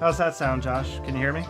How's that sound, Josh? Can you hear me?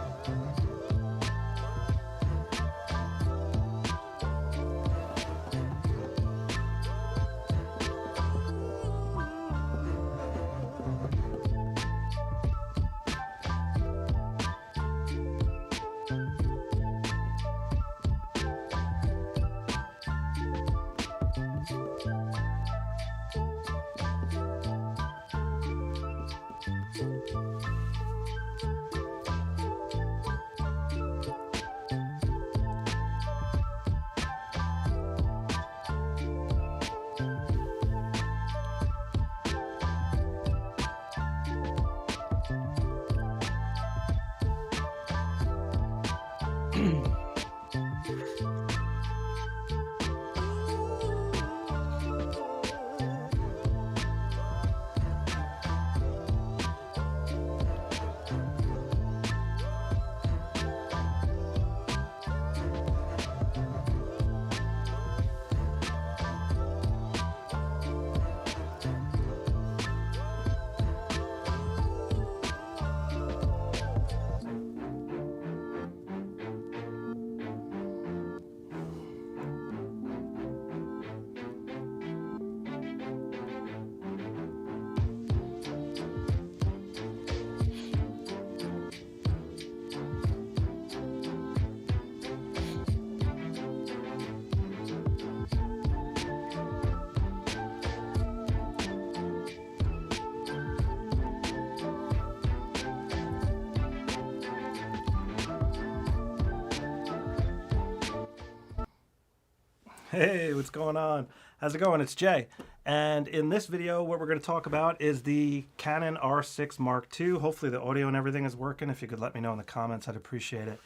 Hey, what's going on? How's it going? It's Jay. And in this video, what we're going to talk about is the Canon R6 Mark II. Hopefully the audio and everything is working. If you could let me know in the comments, I'd appreciate it.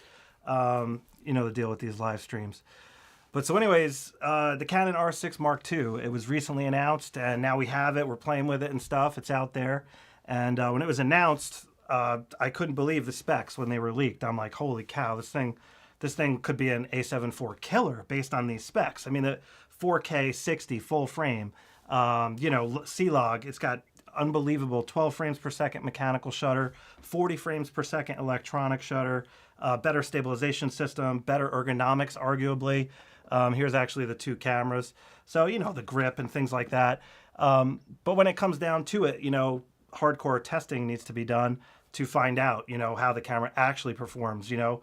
You know the deal with these live streams. But so anyways, the Canon R6 Mark II, it was recently announced and now we have it. We're playing with it and stuff. It's out there. And when it was announced, I couldn't believe the specs when they were leaked. I'm like, holy cow, this thing could be an A7 IV Killer based on these specs. I mean, the 4K 60 full frame, you know, C-Log, it's got unbelievable 12 frames per second mechanical shutter, 40 frames per second electronic shutter, better stabilization system, better ergonomics, arguably. Here's actually the two cameras. So, you know, the grip and things like that. But when it comes down to it, you know, hardcore testing needs to be done to find out, you know, how the camera actually performs, you know.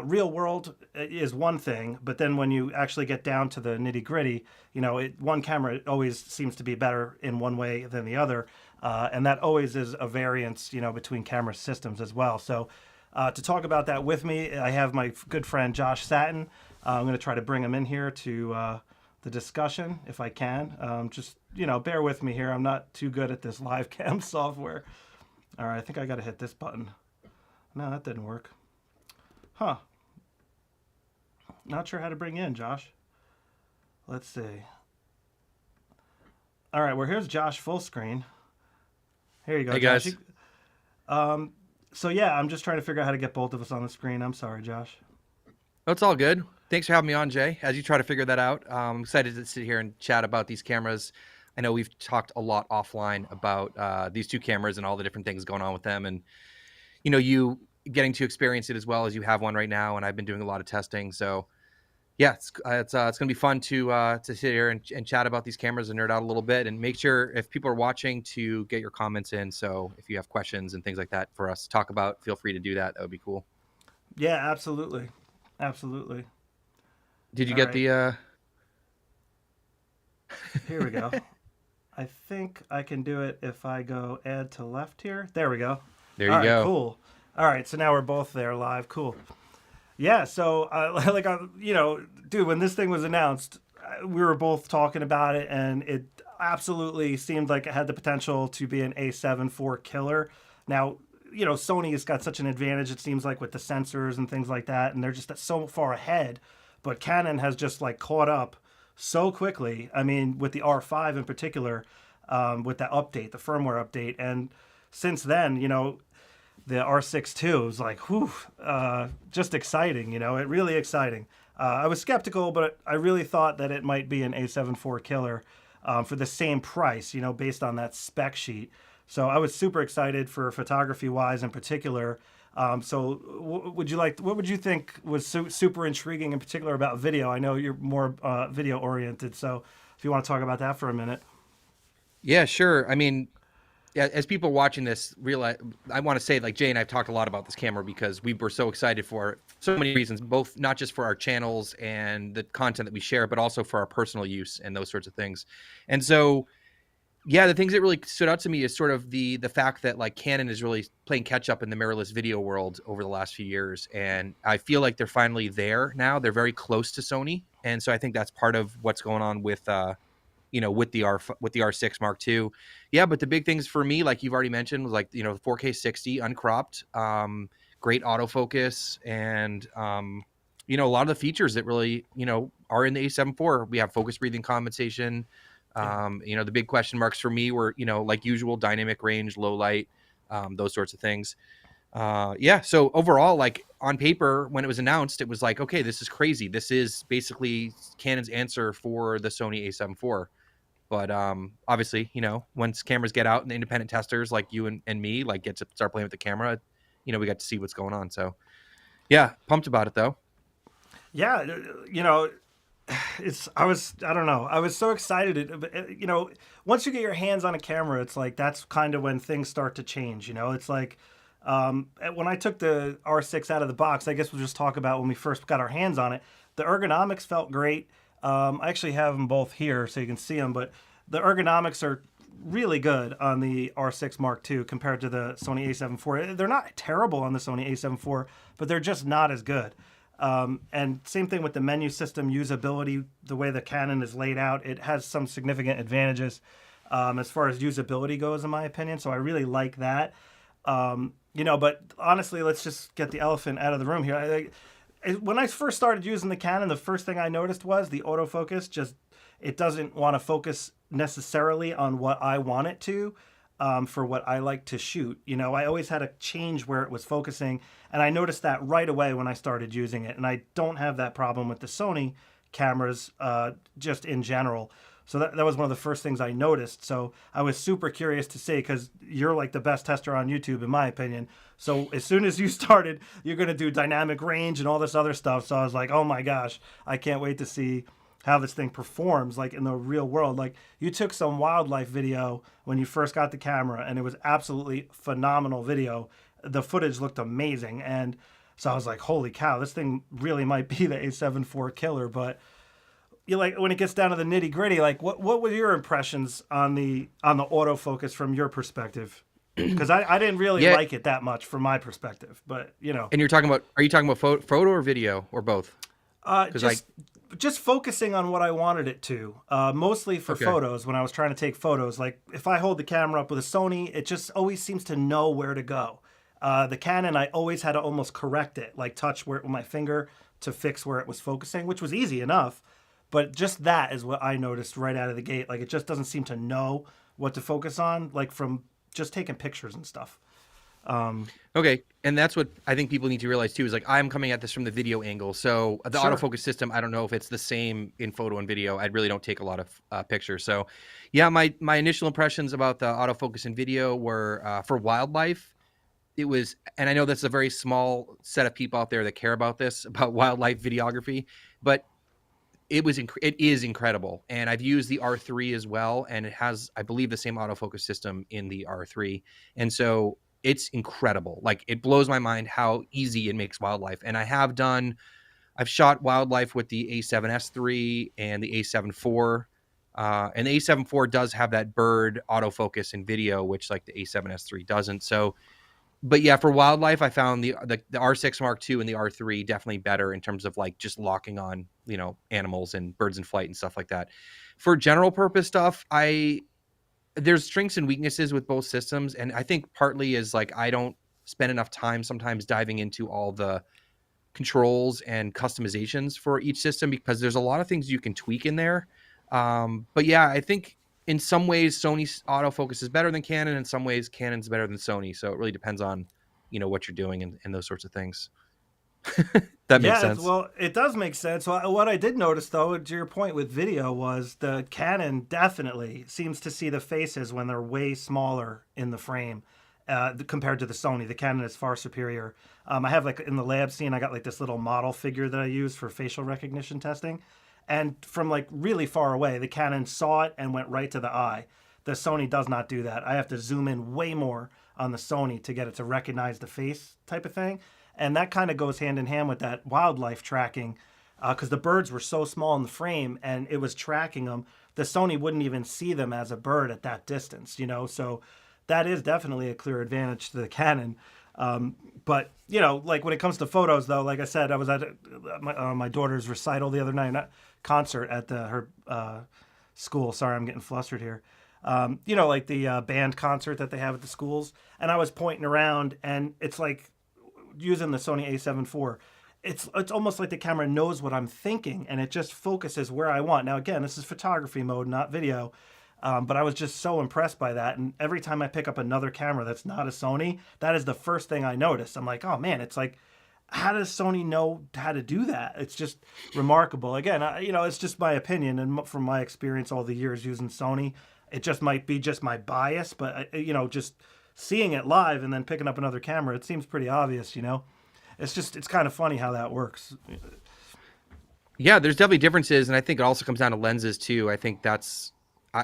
Real world is one thing, but then when you actually get down to the nitty gritty, you know, one camera always seems to be better in one way than the other. And that always is a variance, you know, between camera systems as well. So to talk about that with me, I have my good friend, Josh Sattin. I'm going to try to bring him in here to the discussion if I can. Just, you know, bear with me here. I'm not too good at this live cam software. All right, I think I got to hit this button. No, that didn't work. Huh. Not sure how to bring you in, Josh. Let's see. All right, well, here's Josh full screen. Here you go, Hey, Josh. guys. So, yeah, I'm just trying to figure out how to get both of us on the screen. I'm sorry, Josh. Oh, it's all good. Thanks for having me on, Jay. As you try to figure that out, I'm excited to sit here and chat about these cameras. I know we've talked a lot offline about these two cameras and all the different things going on with them. And, you know, you getting to experience it as well as you have one right now. And I've been doing a lot of testing. So, yeah, it's going to be fun to sit here and chat about these cameras and nerd out a little bit. And make sure if people are watching to get your comments in. So if you have questions and things like that for us to talk about, feel free to do that. That would be cool. Yeah, absolutely. Absolutely. Did you All get right. the... Here we go. I think I can do it if I go add to left here. There we go. There you All right, go. cool. All right, so now we're both there live. Cool. Yeah, so you know, dude, when this thing was announced, we were both talking about it, and it absolutely seemed like it had the potential to be an A7 IV Killer. Now, you know, Sony has got such an advantage, it seems like, with the sensors and things like that, and they're just so far ahead. But Canon has just like caught up so quickly. I mean, with the R5 in particular, with that update, the firmware update, and since then, you know, the R6 II was like, whew, just exciting, you know, really exciting. I was skeptical, but I really thought that it might be an A7 IV Killer for the same price, you know, based on that spec sheet. So I was super excited for photography wise in particular. So what would you think was super intriguing in particular about video? I know you're more video oriented, so if you want to talk about that for a minute. Yeah, sure. I mean, as people watching this realize, I want to say, like, Jay and I've talked a lot about this camera because we were so excited for so many reasons, both not just for our channels and the content that we share, but also for our personal use and those sorts of things. And so, yeah, the things that really stood out to me is sort of the fact that, like, Canon is really playing catch up in the mirrorless video world over the last few years, and I feel like they're finally there now. They're very close to Sony, and so I think that's part of what's going on with with the R6 Mark II. Yeah, but the big things for me, like you've already mentioned, was like, the 4K 60 uncropped, great autofocus, and a lot of the features that really, are in the A7 IV. We have focus breathing compensation. The big question marks for me were, like usual, dynamic range, low light, those sorts of things. Yeah, so overall, like, on paper, when it was announced, it was like, okay, this is crazy. This is basically Canon's answer for the Sony A7 IV. But obviously, once cameras get out and the independent testers like you and me like get to start playing with the camera, we got to see what's going on. So yeah, pumped about it though. Yeah, I don't know. I was so excited. Once you get your hands on a camera, it's like that's kind of when things start to change. It's like when I took the R6 out of the box, I guess we'll just talk about when we first got our hands on it. The ergonomics felt great. I actually have them both here so you can see them, but the ergonomics are really good on the R6 Mark II compared to the Sony A7 IV. They're not terrible on the Sony A7 IV, but they're just not as good. And same thing with the menu system usability, the way the Canon is laid out, it has some significant advantages as far as usability goes, in my opinion. So I really like that. But honestly, let's just get the elephant out of the room here. When I first started using the Canon, the first thing I noticed was the autofocus it doesn't want to focus necessarily on what I want it to for what I like to shoot. I always had to change where it was focusing, and I noticed that right away when I started using it. And I don't have that problem with the Sony cameras just in general. So that was one of the first things I noticed. So I was super curious to see, because you're like the best tester on YouTube, in my opinion. So as soon as you started, you're going to do dynamic range and all this other stuff. So I was like, oh my gosh, I can't wait to see how this thing performs like in the real world. Like, you took some wildlife video when you first got the camera, and it was absolutely phenomenal video. The footage looked amazing. And so I was like, holy cow, this thing really might be the A7 IV Killer. But like, when it gets down to the nitty gritty, like what were your impressions on the autofocus from your perspective? Because I didn't really like it that much from my perspective, but And are you talking about photo or video or both? Just focusing on what I wanted it to, mostly for photos. When I was trying to take photos, like if I hold the camera up with a Sony, it just always seems to know where to go. The Canon, I always had to almost correct it, like touch where with my finger to fix where it was focusing, which was easy enough. But just that is what I noticed right out of the gate. Like, it just doesn't seem to know what to focus on, like from just taking pictures and stuff. Okay, and that's what I think people need to realize too, is like, I'm coming at this from the video angle. So the autofocus system, I don't know if it's the same in photo and video. I really don't take a lot of pictures. So yeah, my initial impressions about the autofocus in video were for wildlife. It was, and I know that's a very small set of people out there that care about this, about wildlife videography, but it is incredible. And I've used the R3 as well, and it has, I believe, the same autofocus system in the R3. And so it's incredible. Like, it blows my mind how easy it makes wildlife. And I've shot wildlife with the A7S III and the A7 IV. And the A7 IV does have that bird autofocus in video, which like the A7S III doesn't. So, but yeah, for wildlife, I found the R6 Mark II and the R3 definitely better in terms of like just locking on, animals and birds in flight and stuff like that. For general purpose stuff, there's strengths and weaknesses with both systems. And I think partly is like, I don't spend enough time sometimes diving into all the controls and customizations for each system, because there's a lot of things you can tweak in there. But yeah, I think in some ways Sony's autofocus is better than Canon. In some ways Canon's better than Sony. So it really depends on, what you're doing and those sorts of things. That makes Yeah, sense. well, it does make sense. Well, what I did notice, though, to your point with video, was the Canon definitely seems to see the faces when they're way smaller in the frame compared to the Sony. The Canon is far superior. I have like in the lab scene, I got like this little model figure that I use for facial recognition testing, and from like really far away, the Canon saw it and went right to the eye. The Sony does not do that. I have to zoom in way more on the Sony to get it to recognize the face type of thing. And that kind of goes hand in hand with that wildlife tracking because the birds were so small in the frame and it was tracking them. The Sony wouldn't even see them as a bird at that distance, you know? So that is definitely a clear advantage to the Canon. But, you know, like when it comes to photos, though, like I said, I was at my daughter's recital the other night, not concert at her school. Sorry, I'm getting flustered here. You know, like the band concert that they have at the schools. And I was pointing around, and it's like using the Sony A7 IV. It's almost like the camera knows what I'm thinking, and it just focuses where I want. Now, again, this is photography mode, not video. But I was just so impressed by that. And every time I pick up another camera that's not a Sony, that is the first thing I notice. I'm like, oh man, it's like, how does Sony know how to do that? It's just remarkable. Again, you know, it's just my opinion, and from my experience all the years using Sony, it just might be just my bias. But you know, just seeing it live and then picking up another camera, it seems pretty obvious. You know, it's kind of funny how that works. Yeah, there's definitely differences, and I think it also comes down to lenses too. I think that's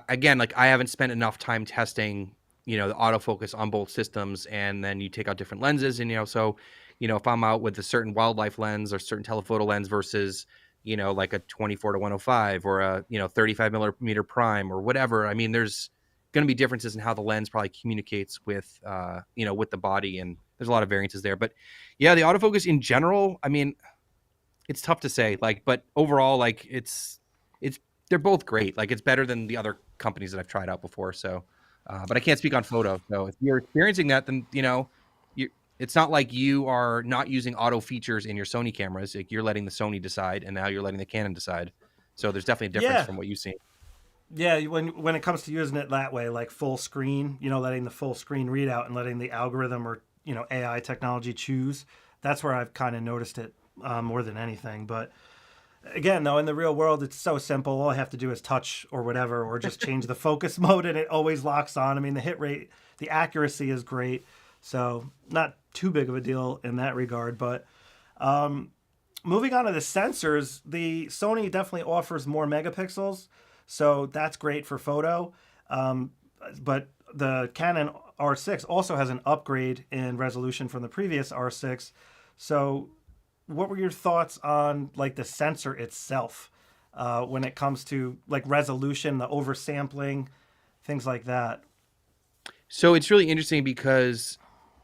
again, like I haven't spent enough time testing, you know, the autofocus on both systems, and then you take out different lenses, and you know, so you know, if I'm out with a certain wildlife lens or certain telephoto lens versus you know, like a 24 to 105 or a you know 35 millimeter prime or whatever. I mean, there's going to be differences in how the lens probably communicates with you know with the body, and there's a lot of variances there. But yeah, the autofocus in general, I mean, it's tough to say, like, but overall, like it's they're both great. Like it's better than the other companies that I've tried out before. So, but I can't speak on photo. So if you're experiencing that, then you know, you it's not like you are not using auto features in your Sony cameras. Like you're letting the Sony decide, and now you're letting the Canon decide. So there's definitely a difference Yeah, from what you've seen. yeah. When it comes to using it that way, like full screen, you know, letting the full screen readout and letting the algorithm or you know AI technology choose, that's where I've kind of noticed it more than anything. But again, though, in the real world, it's so simple. All I have to do is touch or whatever, or just change the focus mode, and it always locks on. I mean, the hit rate, the accuracy is great, so not too big of a deal in that regard. But moving on to the sensors, the Sony definitely offers more megapixels, so that's great for photo. Um, but the Canon R6 also has an upgrade in resolution from the previous R6. So what were your thoughts on like the sensor itself when it comes to like resolution, the oversampling, things like that? So it's really interesting because,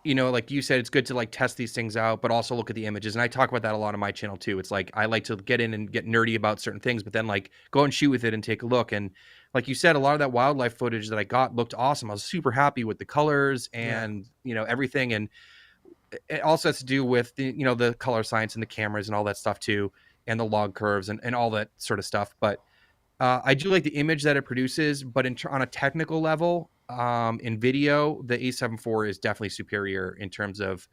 you know, like you said, it's good to like test these things out, but also look at the images. And I talk about that a lot on my channel too. It's like I like to get in and get nerdy about certain things, but then like go and shoot with it and take a look. And like you said, a lot of that wildlife footage that I got looked awesome. I was super happy with the colors Yeah. and, you know, everything. And it also has to do with the, you know, the color science and the cameras and all that stuff too, and the log curves and all that sort of stuff. But I do like the image that it produces, but on a technical level, in video, the A7 IV is definitely superior in terms of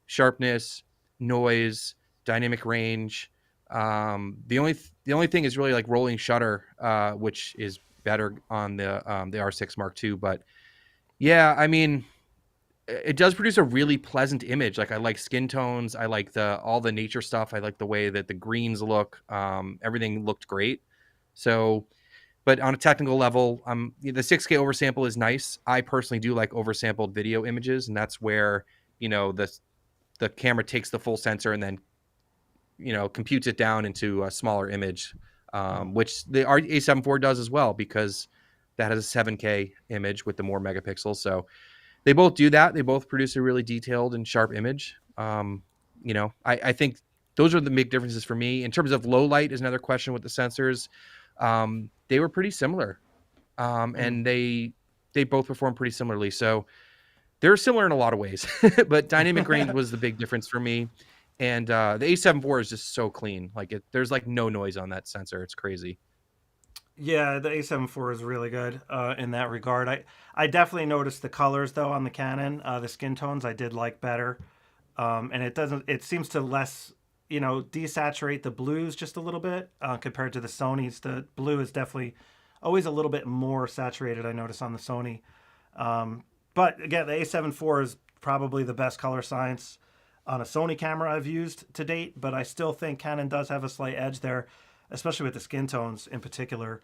sharpness, noise, dynamic range. The only thing is really like rolling shutter, which is better on the R6 Mark II. But yeah, I mean, it does produce a really pleasant image. Like I like skin tones, I like the all the nature stuff. I like the way that the greens look. Everything looked great. So but on a technical level, the 6K oversample is nice. I personally do like oversampled video images, and that's where you know the camera takes the full sensor and then you know computes it down into a smaller image, which the A7 IV does as well because that has a 7K image with the more megapixels. So they both do that. They both produce a really detailed and sharp image. You know, I think those are the big differences for me. In terms of low light is another question with the sensors. They were pretty similar, Mm. and they both perform pretty similarly. So they're similar in a lot of ways, but dynamic range was the big difference for me. And the A7 IV is just so clean. Like there's like no noise on that sensor. It's crazy. Yeah, the A7 IV is really good in that regard. I definitely noticed the colors though on the Canon, the skin tones I did like better, and it doesn't. It seems to less. desaturate the blues just a little bit compared to the Sony's. The blue is definitely always a little bit more saturated, I notice, on the Sony. But again, the A7 IV is probably the best color science on a Sony camera I've used to date, but I still think Canon does have a slight edge there, especially with the skin tones in particular,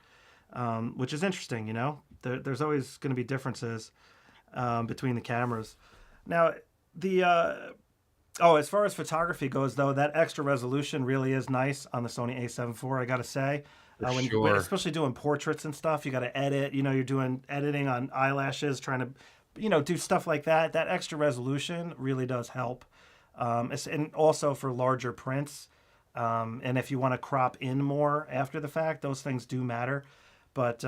which is interesting, There's always going to be differences between the cameras. Now, as far as photography goes, though, that extra resolution really is nice on the Sony A7 IV, I gotta say. Especially doing portraits and stuff, you gotta edit, you're doing editing on eyelashes, trying to, do stuff like that. That extra resolution really does help. And also for larger prints. And if you want to crop in more after the fact, those things do matter. But,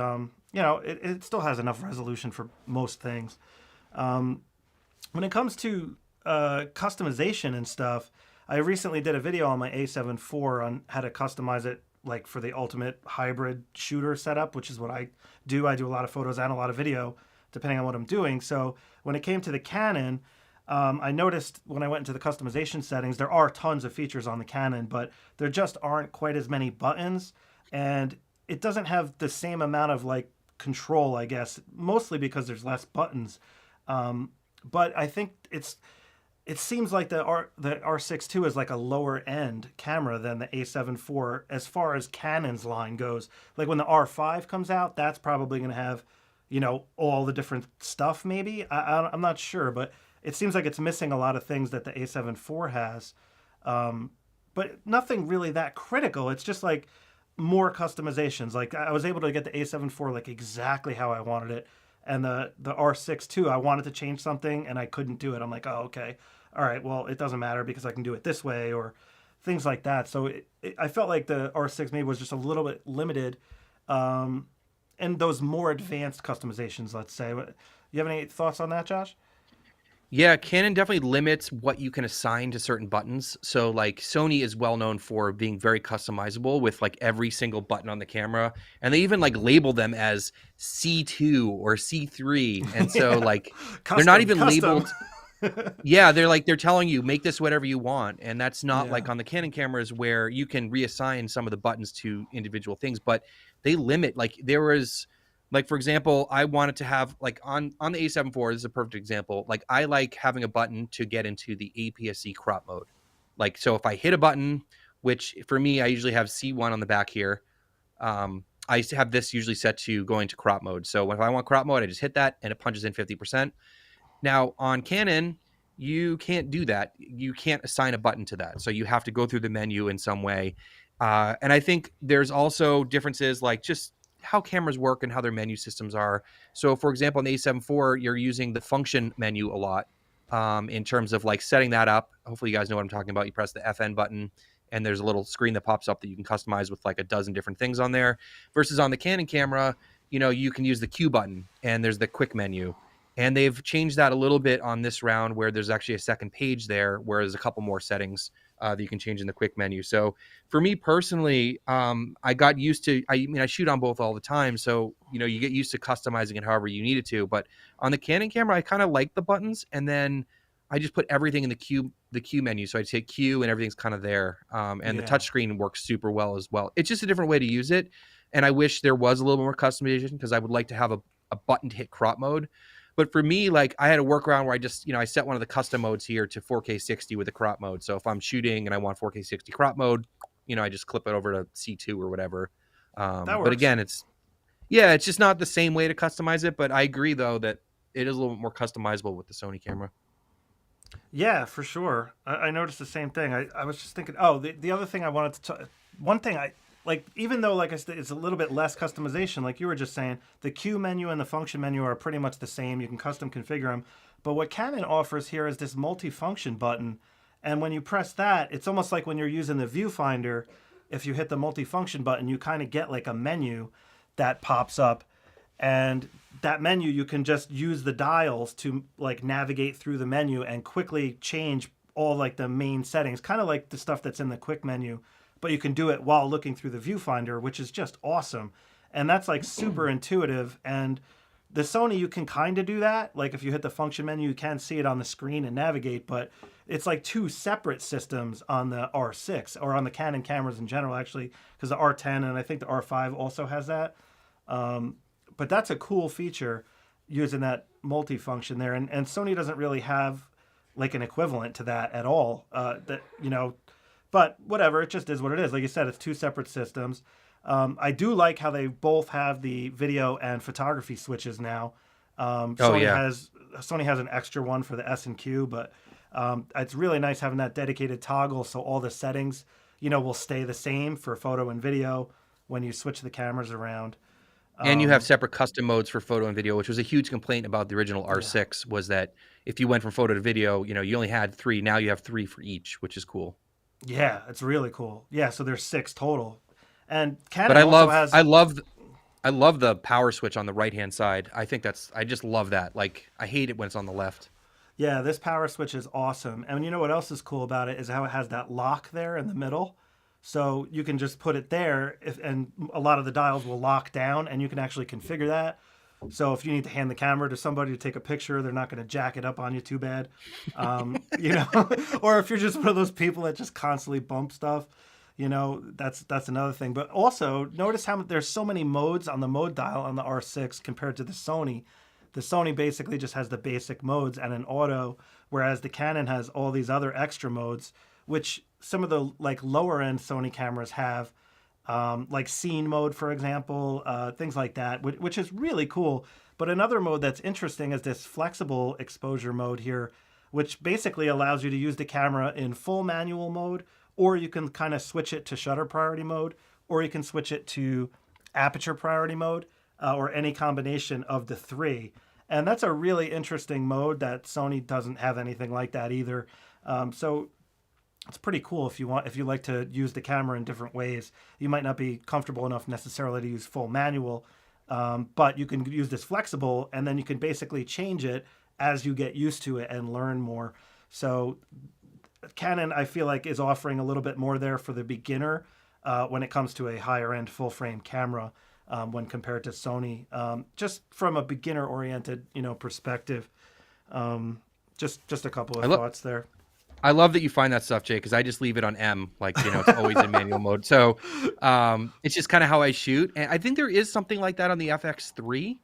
it still has enough resolution for most things. When it comes to customization and stuff, I recently did a video on my A7 IV on how to customize it, like for the ultimate hybrid shooter setup, which is what I do. I do a lot of photos and a lot of video, depending on what I'm doing. So when it came to the Canon, I noticed when I went into the customization settings, there are tons of features on the Canon, but there just aren't quite as many buttons, and it doesn't have the same amount of control, I guess, mostly because there's less buttons. But I think it seems like the R6 II is like a lower end camera than the A7 IV as far as Canon's line goes. Like when the R5 comes out, that's probably going to have, all the different stuff maybe. I'm not sure, but it seems like it's missing a lot of things that the A7 IV has. But nothing really that critical. It's just like more customizations. Like I was able to get the A7 IV exactly how I wanted it. And the R6 II, I wanted to change something and I couldn't do it. I'm like, oh, okay. All right, well, it doesn't matter because I can do it this way or things like that. So I felt like the R6 maybe was just a little bit limited in those more advanced customizations, let's say. You have any thoughts on that, Josh? Yeah, Canon definitely limits what you can assign to certain buttons. So Sony is well known for being very customizable with every single button on the camera. And they even label them as C2 or C3. And so they're not even labeled. Yeah, they're telling you make this whatever you want. And that's not like on the Canon cameras where you can reassign some of the buttons to individual things, but they limit there was for example, I wanted to have on the A7 IV, this is a perfect example. I like having a button to get into the APS-C crop mode. So if I hit a button, which for me, I usually have C1 on the back here. I have this usually set to going to crop mode. So if I want crop mode, I just hit that and it punches in 50%. Now on Canon, you can't do that. You can't assign a button to that. So you have to go through the menu in some way. And I think there's also differences just how cameras work and how their menu systems are. So for example, on the A7 IV, you're using the function menu a lot in terms of setting that up. Hopefully you guys know what I'm talking about. You press the FN button and there's a little screen that pops up that you can customize with a dozen different things on there, versus on the Canon camera, you can use the Q button and there's the quick menu. And they've changed that a little bit on this round where there's actually a second page there where there's a couple more settings that you can change in the quick menu. So for me personally, I got used to, I shoot on both all the time. So, you get used to customizing it however you need it to. But on the Canon camera, I kind of like the buttons. And then I just put everything in the Q menu. So I take Q and everything's kind of there. And the touchscreen works super well as well. It's just a different way to use it. And I wish there was a little more customization because I would like to have a button to hit crop mode. But for me, I had a workaround where I just, I set one of the custom modes here to 4K 60 with the crop mode. So if I'm shooting and I want 4K 60 crop mode, I just clip it over to C2 or whatever. But again, it's just not the same way to customize it. But I agree, though, that it is a little bit more customizable with the Sony camera. Yeah, for sure. I noticed the same thing. I was just thinking, the other thing I wanted to one thing even though, I said, it's a little bit less customization, like you were just saying, the Q menu and the function menu are pretty much the same. You can custom configure them. But what Canon offers here is this multi-function button. And when you press that, it's almost like when you're using the viewfinder, if you hit the multi-function button, you kind of get a menu that pops up. And that menu, you can just use the dials to navigate through the menu and quickly change all the main settings, kind of like the stuff that's in the quick menu. But you can do it while looking through the viewfinder, which is just awesome. And that's super intuitive. And The Sony, you can kind of do that. Like if you hit the function menu, you can see it on the screen and navigate, but it's like two separate systems on the R6 or on the Canon cameras in general, actually, because the R10 and I think the R5 also has that. But that's a cool feature using that multi-function there. And Sony doesn't really have like an equivalent to that at all. But whatever, it just is what it is. Like you said, it's two separate systems. I do like how they both have the video and photography switches now. Sony has an extra one for the S and Q, but it's really nice having that dedicated toggle, so all the settings, will stay the same for photo and video when you switch the cameras around. And you have separate custom modes for photo and video, which was a huge complaint about the original R6, was that if you went from photo to video, you only had 3. Now you have 3 for each, which is cool. Yeah, it's really cool. Yeah, so there's 6 total. And Canon but I love the power switch on the right-hand side. I just love that. Like, I hate it when it's on the left. Yeah, this power switch is awesome. And you know what else is cool about it is how it has that lock there in the middle. So you can just put it there, and a lot of the dials will lock down, and you can actually configure that. So if you need to hand the camera to somebody to take a picture, they're not going to jack it up on you too bad. Or if you're just one of those people that just constantly bump stuff, that's another thing. But also, notice how there's so many modes on the mode dial on the R6 compared to the Sony. The Sony basically just has the basic modes and an auto, whereas the Canon has all these other extra modes, which some of the like lower end Sony cameras have, like scene mode, for example, things like that, which is really cool. But another mode that's interesting is this flexible exposure mode here, which basically allows you to use the camera in full manual mode, or you can kind of switch it to shutter priority mode, or you can switch it to aperture priority mode, or any combination of the 3. And that's a really interesting mode that Sony doesn't have anything like that either. So it's pretty cool if you like to use the camera in different ways. You might not be comfortable enough necessarily to use full manual, but you can use this flexible, and then you can basically change it as you get used to it and learn more. So Canon, I feel like, is offering a little bit more there for the beginner when it comes to a higher end full frame camera when compared to Sony, just from a beginner oriented perspective. Just a couple of thoughts there. I love that you find that stuff, Jay, because I just leave it on M. Like, it's always in manual mode. So it's just kind of how I shoot. And I think there is something like that on the FX3.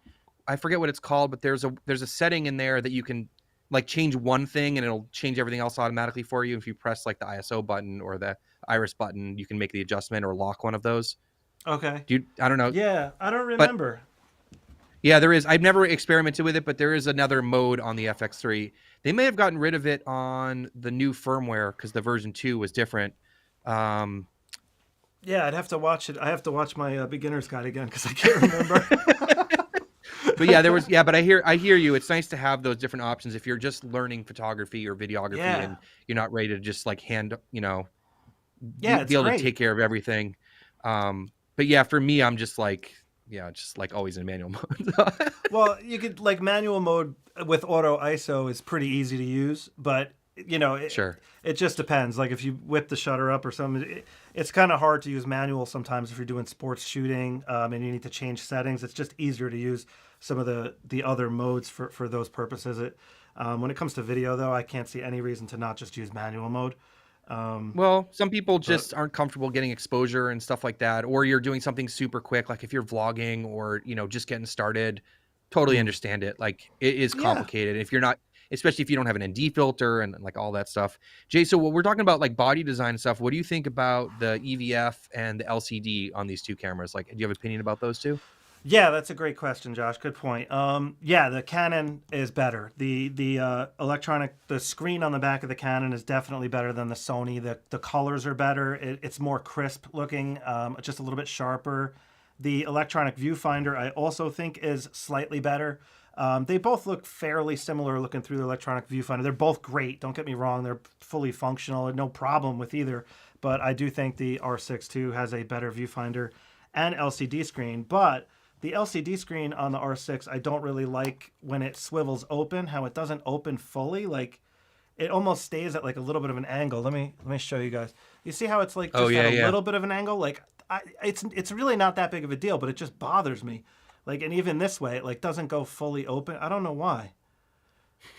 I forget what it's called, but there's a setting in there that you can like change one thing and it'll change everything else automatically for you. If you press like the ISO button or the iris button, you can make the adjustment or lock one of those. Okay. I don't know. Yeah, I don't remember. Yeah, there is. I've never experimented with it, but there is another mode on the FX3. They may have gotten rid of it on the new firmware because the version 2 was different. Yeah, I'd have to watch it. I have to watch my beginner's guide again because I can't remember. But yeah, but I hear you. It's nice to have those different options if you're just learning photography or videography and you're not ready to just like be able to take care of everything. But yeah, for me, I'm just like always in manual mode. Well, you could like manual mode with auto ISO is pretty easy to use, but it just depends. Like if you whip the shutter up or something, it's kind of hard to use manual sometimes if you're doing sports shooting and you need to change settings. It's just easier to use some of the other modes for those purposes. When it comes to video, though, I can't see any reason to not just use manual mode. Well, some people just aren't comfortable getting exposure and stuff like that, or you're doing something super quick, like if you're vlogging or just getting started. Totally understand it. Like it is complicated. If you're not, especially if you don't have an ND filter and like all that stuff. Jay, so what we're talking about, like body design stuff, what do you think about the EVF and the LCD on these two cameras? Like, do you have an opinion about those two? Yeah, that's a great question, Josh. Good point. The Canon is better. The screen on the back of the Canon is definitely better than the Sony. The colors are better. It's more crisp looking, just a little bit sharper. The electronic viewfinder, I also think, is slightly better. They both look fairly similar looking through the electronic viewfinder. They're both great. Don't get me wrong. They're fully functional. No problem with either. But I do think the R6 II has a better viewfinder and LCD screen. But the LCD screen on the R6, I don't really like when it swivels open, how it doesn't open fully. Like, it almost stays at like a little bit of an angle. Let me show you guys. You see how it's like just at a little bit of an angle? Like, it's really not that big of a deal, but it just bothers me Like, and even this way, it like doesn't go fully open. I don't know why.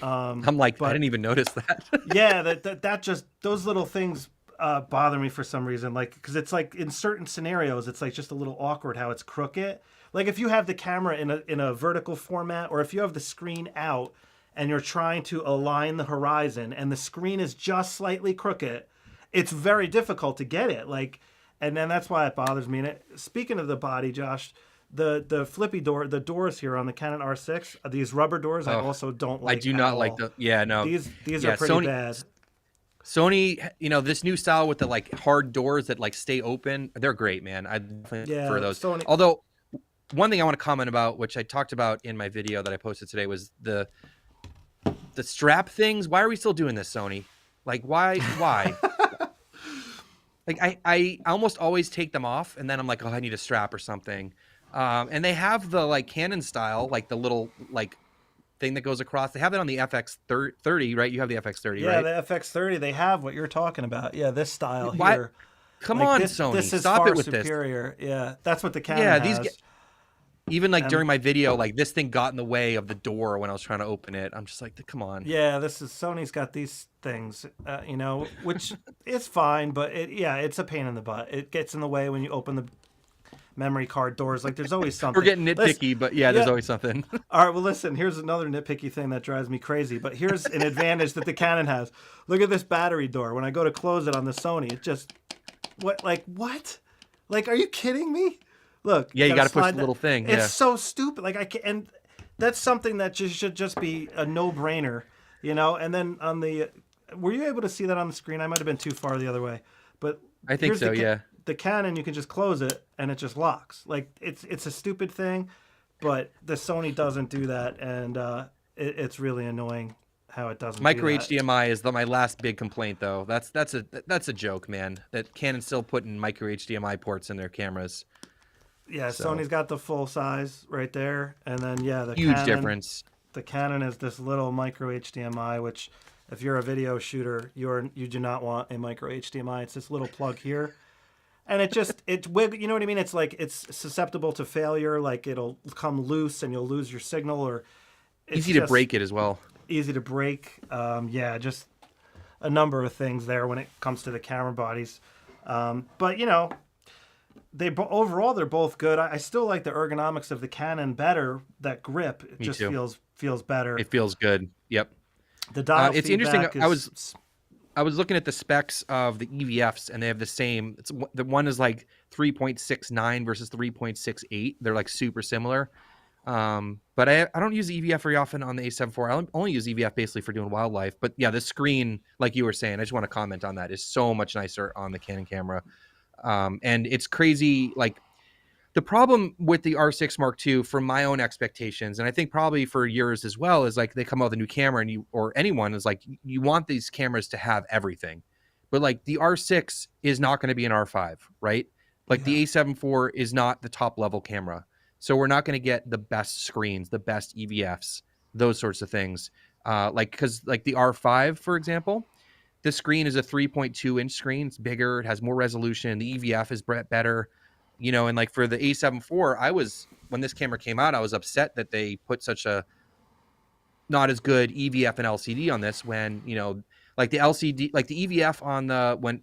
I'm like, I But didn't even notice that. yeah, that just, those little things bother me for some reason. Like, because it's like in certain scenarios, it's like just a little awkward how it's crooked. Like if you have the camera in a vertical format, or if you have the screen out and you're trying to align the horizon and the screen is just slightly crooked, it's very difficult to get it. Like, and then that's why it bothers me. And speaking of the body, Josh, the flippy door, the doors here on the Canon R6, these rubber doors, I also don't like. I do not like the. Yeah, no. These Yeah, are pretty bad. Sony, you know, this new style with the like hard doors that like stay open, they're great, man. I definitely prefer those. Sony. Although, one thing I want to comment about, which I talked about in my video that I posted today, was the strap things. Why are we still doing this, Sony? Like, why? Like, I almost always take them off, and then I'm like, oh, I need a strap or something. And they have the like Canon style, like the little like thing that goes across. They have it on the FX30, right? You have the FX30, right? Yeah, the FX30. They have what you're talking about. Yeah, this style here. Come like on, this, Sony. This is Stop far it with superior. this. Yeah, that's what the Canon has. Even like during my video, like this thing got in the way of the door when I was trying to open it. I'm just like, come on. Yeah, Sony's got these things, you know, which is fine, but it's a pain in the butt. It gets in the way when you open the memory card doors. Like there's always something. We're getting nitpicky, but yeah, there's always something. All right, well listen, here's another nitpicky thing that drives me crazy, but here's an advantage that the Canon has. Look at this battery door. When I go to close it on the Sony, it just what? Like, are you kidding me? Look. Yeah, you got to push the little thing. It's so stupid. Like I can't, and that's something that should just be a no-brainer, you know. And then on the, were you able to see that on the screen? I might have been too far the other way, but I think so. Yeah. The Canon, you can just close it and it just locks. Like it's a stupid thing, but the Sony doesn't do that, and it's really annoying how it doesn't. Micro HDMI is my last big complaint, though. That's a joke, man. That Canon's still putting micro HDMI ports in their cameras. Yeah, so. Sony's got the full size right there, and then the huge Canon, difference. The Canon is this little micro HDMI, which if you're a video shooter, you do not want a micro HDMI. It's this little plug here. And you know what I mean? It's like it's susceptible to failure. Like it'll come loose and you'll lose your signal, or easy to break it as well. Easy to break. Just a number of things there when it comes to the camera bodies. But you know, overall they're both good. I still like the ergonomics of the Canon better. That grip just feels better. It feels good. Yep. The dial it's interesting. I was looking at the specs of the EVFs, and they have the same. The one is like 3.69 versus 3.68. They're like super similar. But I don't use the EVF very often on the A7 IV. I only use EVF basically for doing wildlife. But yeah, the screen, like you were saying, I just want to comment on that, is so much nicer on the Canon camera. And it's crazy. Like the problem with the R6 Mark II, from my own expectations, and I think probably for yours as well, is like they come out with a new camera, and or anyone is like, you want these cameras to have everything, but like the R6 is not going to be an R5, right? Like the A7 IV is not the top level camera, so we're not going to get the best screens, the best EVFs, those sorts of things. Because like the R5, for example, the screen is a 3.2-inch screen. It's bigger. It has more resolution. The EVF is better. You know, and like for the A7 IV, when this camera came out, I was upset that they put such a not as good EVF and LCD on this, when, you know, like the LCD, like the EVF on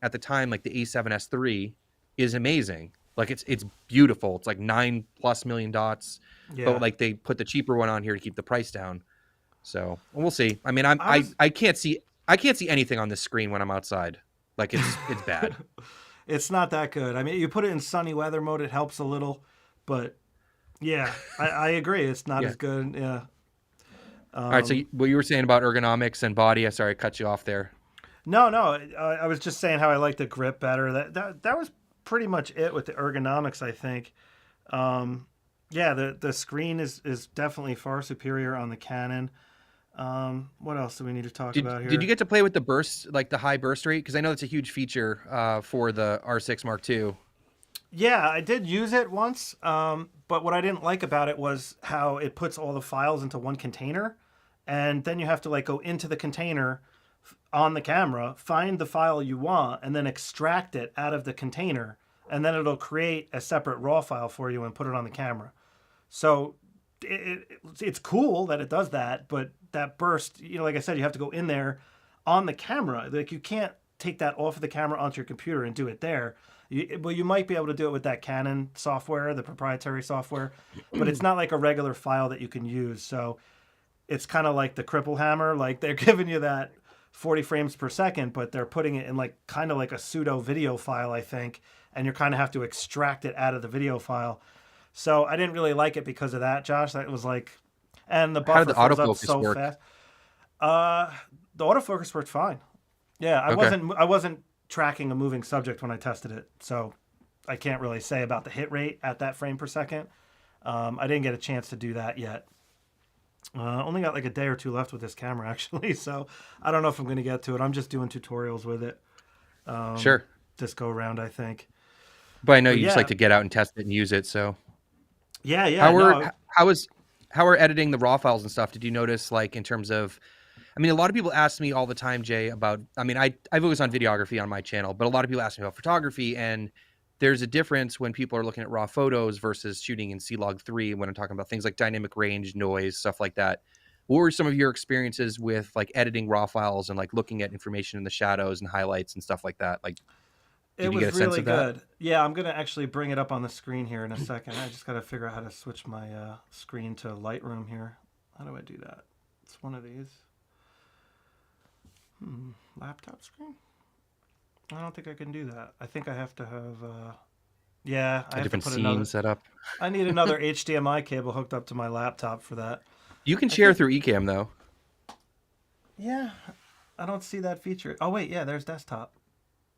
at the time, like the A7S III is amazing. Like it's beautiful. It's like 9+ million dots, but like they put the cheaper one on here to keep the price down. So we'll see. I mean, I can't see anything on this screen when I'm outside. Like it's bad. It's not that good. I mean, you put it in sunny weather mode, it helps a little, but yeah, I agree. It's not as good. Yeah. All right. So what you were saying about ergonomics and body, sorry, I cut you off there. No. I was just saying how I like the grip better. That was pretty much it with the ergonomics, I think. The screen is definitely far superior on the Canon. What else do we need to talk about here? Did you get to play with the burst, like the high burst rate? Because I know it's a huge feature for the R6 Mark II. Yeah, I did use it once, but what I didn't like about it was how it puts all the files into one container, and then you have to like go into the container on the camera, find the file you want, and then extract it out of the container, and then it'll create a separate RAW file for you and put it on the camera. So it's cool that it does that, but that burst, like I said, you have to go in there on the camera. Like you can't take that off of the camera onto your computer and do it there. You might be able to do it with that Canon software, the proprietary software, but it's not like a regular file that you can use. So it's kind of like the cripple hammer. Like they're giving you that 40 frames per second, but they're putting it in like kind of like a pseudo video file, I think, and you kind of have to extract it out of the video file. So I didn't really like it because of that, Josh. That was like, and the How did buffer the fills up autofocus so work? fast. The autofocus worked fine. Yeah, Okay. I wasn't tracking a moving subject when I tested it, so I can't really say about the hit rate at that frame per second. I didn't get a chance to do that yet. Only got like a day or two left with this camera actually, so I don't know if I'm going to get to it. I'm just doing tutorials with it. Sure. This go around, I think. But I know But you just yeah, like to get out and test it and use it. So yeah, how are no, how is how are editing the raw files and stuff? Did you notice, like, in terms of, I mean, a lot of people ask me all the time, Jay, about, I mean, I focus on videography on my channel, but a lot of people ask me about photography, and there's a difference when people are looking at raw photos versus shooting in C-Log 3 when I'm talking about things like dynamic range, noise, stuff like that. What were some of your experiences with like editing raw files and like looking at information in the shadows and highlights and stuff like that? Like, it did you get was a sense really of that? good. Yeah, I'm going to actually bring it up on the screen here in a second. I just got to figure out how to switch my screen to Lightroom here. How do I do that? It's one of these. Laptop screen? I don't think I can do that. I think I have to have, yeah, I A have to different put scene another, setup. I need another HDMI cable hooked up to my laptop for that. You can I share think, through Ecamm though. yeah, I don't see that feature. Oh, wait, yeah, there's desktop.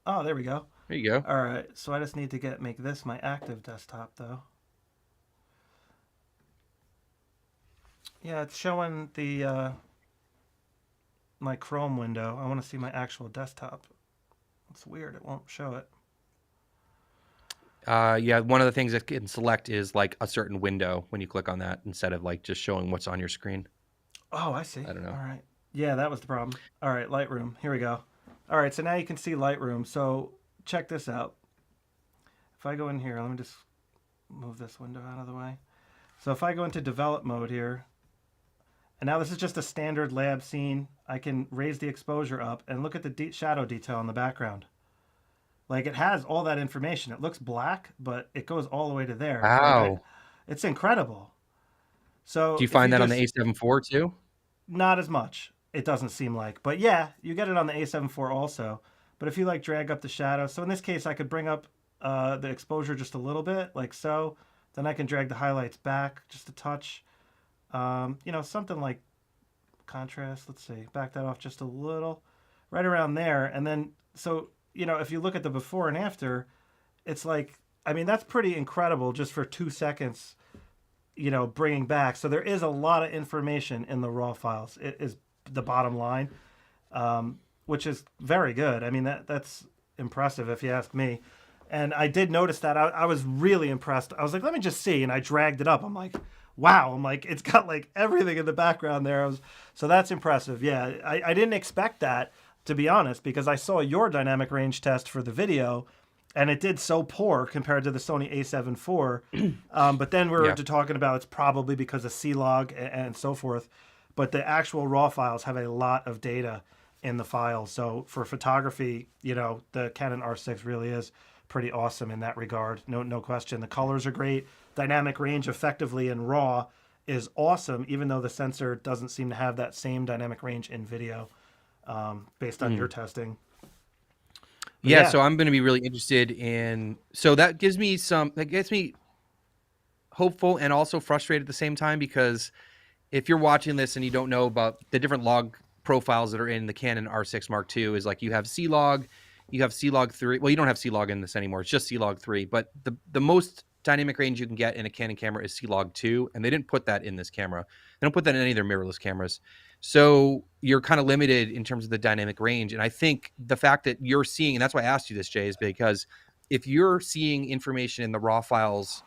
Oh, there we go. There you go. All right, so I just need to make this my active desktop, though. Yeah, it's showing the my Chrome window. I want to see my actual desktop. It's weird. It won't show it. Yeah, one of the things that can select is like a certain window when you click on that instead of like just showing what's on your screen. Oh, I see. I don't know. All right. Yeah, that was the problem. All right, Lightroom. Here we go. All right, so now you can see Lightroom. So check this out. If I go in here, let me just move this window out of the way. So if I go into develop mode here, and now this is just a standard lab scene, I can raise the exposure up and look at the shadow detail in the background. Like it has all that information. It looks black, but it goes all the way to there. Wow. It's incredible. Do So you if you find that on the just, A7 IV too? not as much, it doesn't seem like. But yeah, you get it on the A7 IV also. But if you like drag up the shadow, so in this case, I could bring up the exposure just a little bit, like so. Then I can drag the highlights back just a touch. Something like contrast. Let's see, back that off just a little, right around there. And then, so, if you look at the before and after, it's like, I mean, that's pretty incredible just for 2 seconds, bringing back. So there is a lot of information in the raw files. It is the bottom line, which is very good. I mean, that's impressive if you ask me. And I did notice that. I was really impressed. I was like, let me just see. And I dragged it up. I'm like, wow. I'm like, it's got like everything in the background there. So that's impressive. Yeah, I didn't expect that, to be honest, because I saw your dynamic range test for the video, and it did so poor compared to the Sony A7 IV. But then we were Yeah. talking about it's probably because of C-Log and so forth. But the actual raw files have a lot of data in the files. So for photography, the Canon R6 really is pretty awesome in that regard. No question. The colors are great. Dynamic range effectively in RAW is awesome, even though the sensor doesn't seem to have that same dynamic range in video, based on your testing. But Yeah, yeah, so I'm going to be really interested in, so that gets me hopeful and also frustrated at the same time, because if you're watching this and you don't know about the different log profiles that are in the Canon R6 Mark II, is like you have C-Log, you have C-Log 3. Well, you don't have C-Log in this anymore. It's just C-Log 3. But the most dynamic range you can get in a Canon camera is C-Log 2, and they didn't put that in this camera. They don't put that in any of their mirrorless cameras. So you're kind of limited in terms of the dynamic range. And I think the fact that you're seeing, and that's why I asked you this, Jay, is because if you're seeing information in the raw files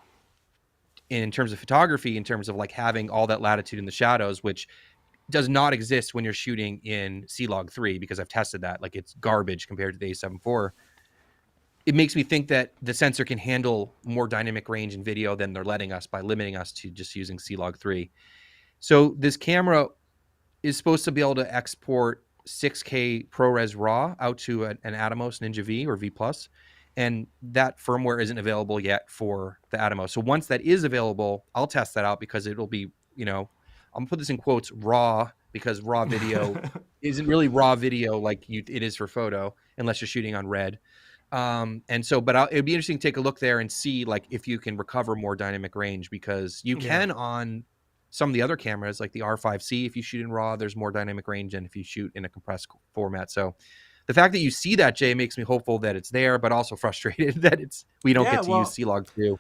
in terms of photography, in terms of like having all that latitude in the shadows, which does not exist when you're shooting in C-Log 3, because I've tested that. Like, it's garbage compared to the A7 IV. it makes me think that the sensor can handle more dynamic range in video than they're letting us by limiting us to just using C-Log3. So this camera is supposed to be able to export 6K ProRes RAW out to an Atomos Ninja V or V Plus, and that firmware isn't available yet for the Atomos. So once that is available, I'll test that out because it'll be, I'm gonna put this in quotes, raw, because raw video isn't really raw video like it is for photo unless you're shooting on red. And so, but it'd be interesting to take a look there and see like if you can recover more dynamic range, because you can on some of the other cameras like the R5C. If you shoot in RAW, there's more dynamic range than if you shoot in a compressed format. So the fact that you see that, Jay, makes me hopeful that it's there, but also frustrated that we don't get to use C-Log2.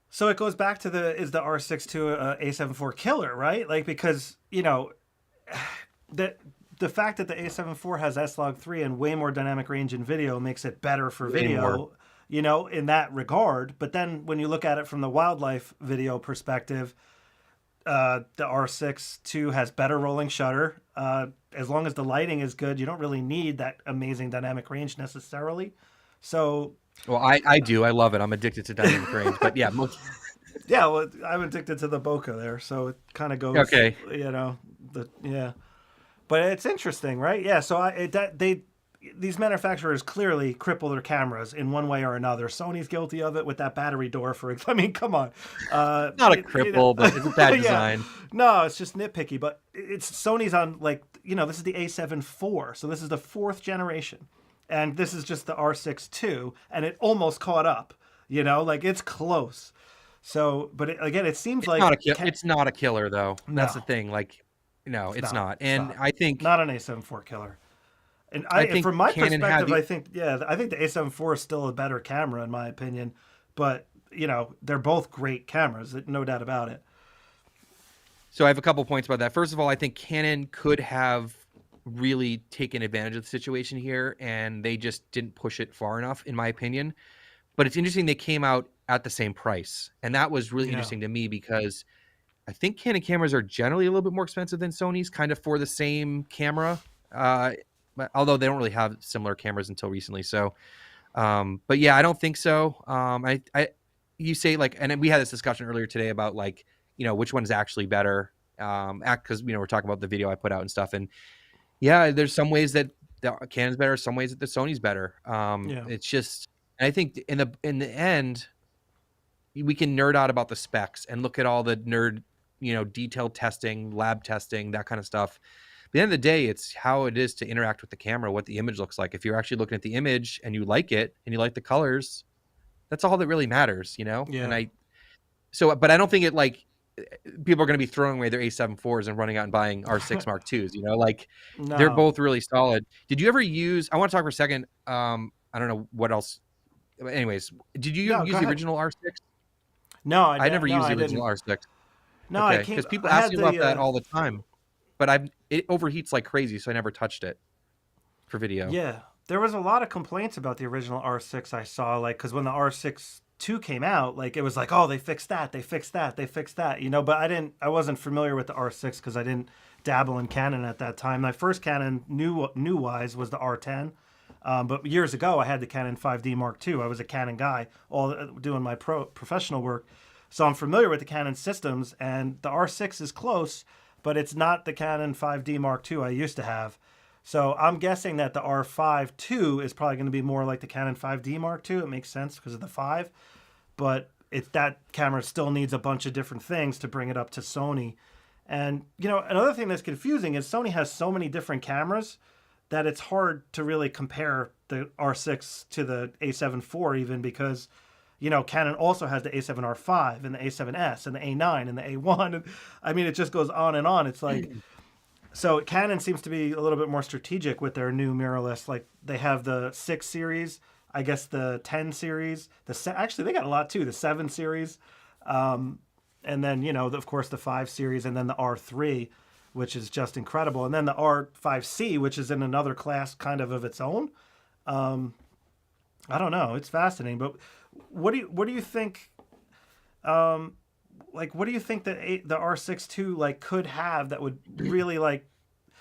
So it goes back to the R6 II A7 IV Killer, right? Like, because, the fact that the A7 IV has S-Log3 and way more dynamic range in video makes it better for video, in that regard. But then when you look at it from the wildlife video perspective, the R6 II has better rolling shutter. As long as the lighting is good, you don't really need that amazing dynamic range necessarily. So, well, I do. I love it. I'm addicted to dynamic range. But yeah, yeah. Well, I'm addicted to the bokeh there, so it kind of goes. Okay. But it's interesting, right? Yeah. So these manufacturers clearly cripple their cameras in one way or another. Sony's guilty of it with that battery door, I mean, come on. Not a cripple, but it's a bad design. No, it's just nitpicky. But Sony's on, like, this is the A7 IV, so this is the 4th generation, and this is just the R6 II, and it almost caught up. Like, it's close. So, but it seems like it's not a killer though. That's the thing. Like, no, it's not. And I think not an A7 IV Killer. And I think from my perspective, I think the A7 IV is still a better camera in my opinion. But they're both great cameras, no doubt about it. So I have a couple points about that. First of all, I think Canon could have really taken advantage of the situation here, and they just didn't push it far enough, in my opinion. But it's interesting they came out at the same price, and that was really interesting to me because I think Canon cameras are generally a little bit more expensive than Sony's, kind of for the same camera. Although they don't really have similar cameras until recently. So, but yeah, I don't think so. You say like, and we had this discussion earlier today about like, which one's actually better. Cause we're talking about the video I put out and stuff. And yeah, there's some ways that the Canon's better, some ways that the Sony's better. It's just, and I think in the end, we can nerd out about the specs and look at all the detailed testing, lab testing, that kind of stuff. At the end of the day, it's how it is to interact with the camera, what the image looks like. If you're actually looking at the image and you like it and you like the colors, that's all that really matters, Yeah. And but I don't think people are going to be throwing away their A7 IVs and running out and buying R6 Mark IIs, No. They're both really solid. Did you ever I want to talk for a second. I don't know what else. Anyways, did you use the original R6? No, I never used the original R6. No, okay, because people ask me about that all the time. But it overheats like crazy, so I never touched it for video. Yeah, there was a lot of complaints about the original R6 I saw, because when the R6 II came out, it was like, oh, they fixed that, but I wasn't familiar with the R6 because I didn't dabble in Canon at that time. My first Canon new-wise was the R10, but years ago I had the Canon 5D Mark II. I was a Canon guy, all doing my professional work, so I'm familiar with the Canon systems, and the R6 is close, but it's not the Canon 5D Mark II I used to have. So I'm guessing that the R5 II is probably going to be more like the Canon 5D Mark II. It makes sense because of the 5. But that camera still needs a bunch of different things to bring it up to Sony. And, another thing that's confusing is Sony has so many different cameras that it's hard to really compare the R6 to the A7 IV even because, Canon also has the A7R5 and the A7S and the A9 and the A1. And, I mean, it just goes on and on. It's like, so Canon seems to be a little bit more strategic with their new mirrorless. Like they have the 6 series, I guess the 10 series, actually they got a lot too, the 7 series. And then, of course the 5 series and then the R3, which is just incredible. And then the R5C, which is in another class kind of its own. I don't know. It's fascinating, but what do you think? What do you think that the R6 II could have that would really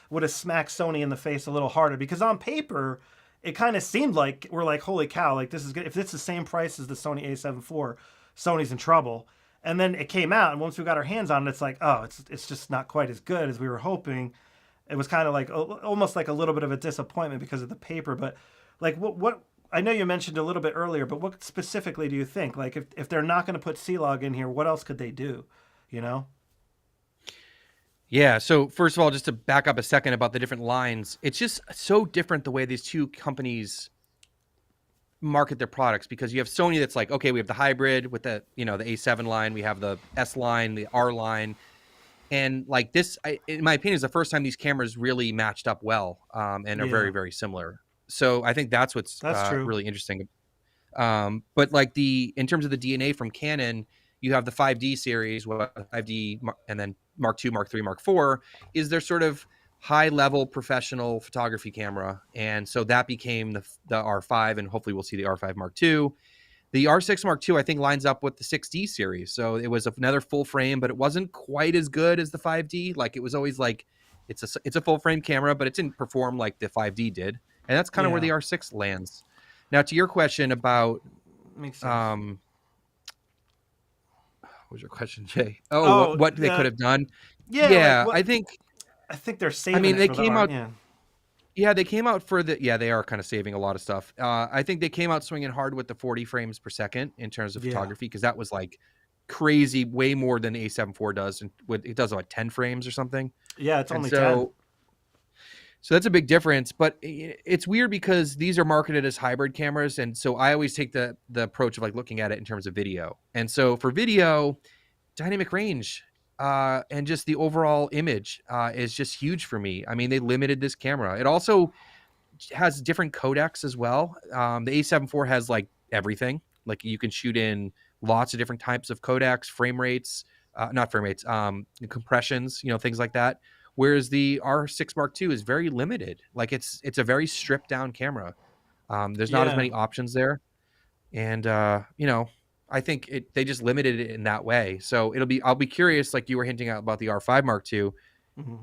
would have smacked Sony in the face a little harder? Because on paper, it kind of seemed like we're like, holy cow, like this is good. If it's the same price as the Sony A7 IV, Sony's in trouble. And then it came out, and once we got our hands on it, it's like, oh, it's just not quite as good as we were hoping. It was kind of like almost like a little bit of a disappointment because of the paper. But like, what I know you mentioned a little bit earlier, but what specifically do you think? Like, if they're not going to put C-Log in here, what else could they do? You know? Yeah. So first of all, just to back up a second about the different lines, it's just so different the way these two companies market their products, because you have Sony that's like, okay, we have the hybrid with the, the A7 line, we have the S line, the R line, and like this, in my opinion, is the first time these cameras really matched up well, and are very, very similar. So I think that's what's true. really interesting. But like in terms of the DNA from Canon, you have the 5D series, 5D, and then Mark II, Mark III, Mark IV is their sort of high-level professional photography camera, and so that became the R5, and hopefully we'll see the R5 Mark II. The R6 Mark II, I think, lines up with the 6D series, so it was another full frame, but it wasn't quite as good as the 5D. Like, it was always like, it's a full frame camera, but it didn't perform like the 5D did, and that's kind of where the R6 lands. Now, to your question about Makes sense. what was your question, Jay? What they could have done? Yeah, like I think they're saving. I mean, it they for came the out. Yeah. Yeah, they came out for the. Yeah, they are kind of saving a lot of stuff. I think they came out swinging hard with the 40 frames per second in terms of photography, because that was like crazy, way more than the A7 IV does, and it does like 10 frames or something. Yeah, it's only 10. So that's a big difference, but it's weird because these are marketed as hybrid cameras, and so I always take the approach of like looking at it in terms of video. And so for video, dynamic range and just the overall image is just huge for me. I mean, they limited this camera. It also has different codecs as well. The A7 IV has like everything. Like, you can shoot in lots of different types of codecs, frame rates, not frame rates, compressions, things like that. Whereas the R6 Mark II is very limited. Like, it's a very stripped down camera. There's not as many options there. And, I think they just limited it in that way. So I'll be curious, like you were hinting at about the R5 Mark II,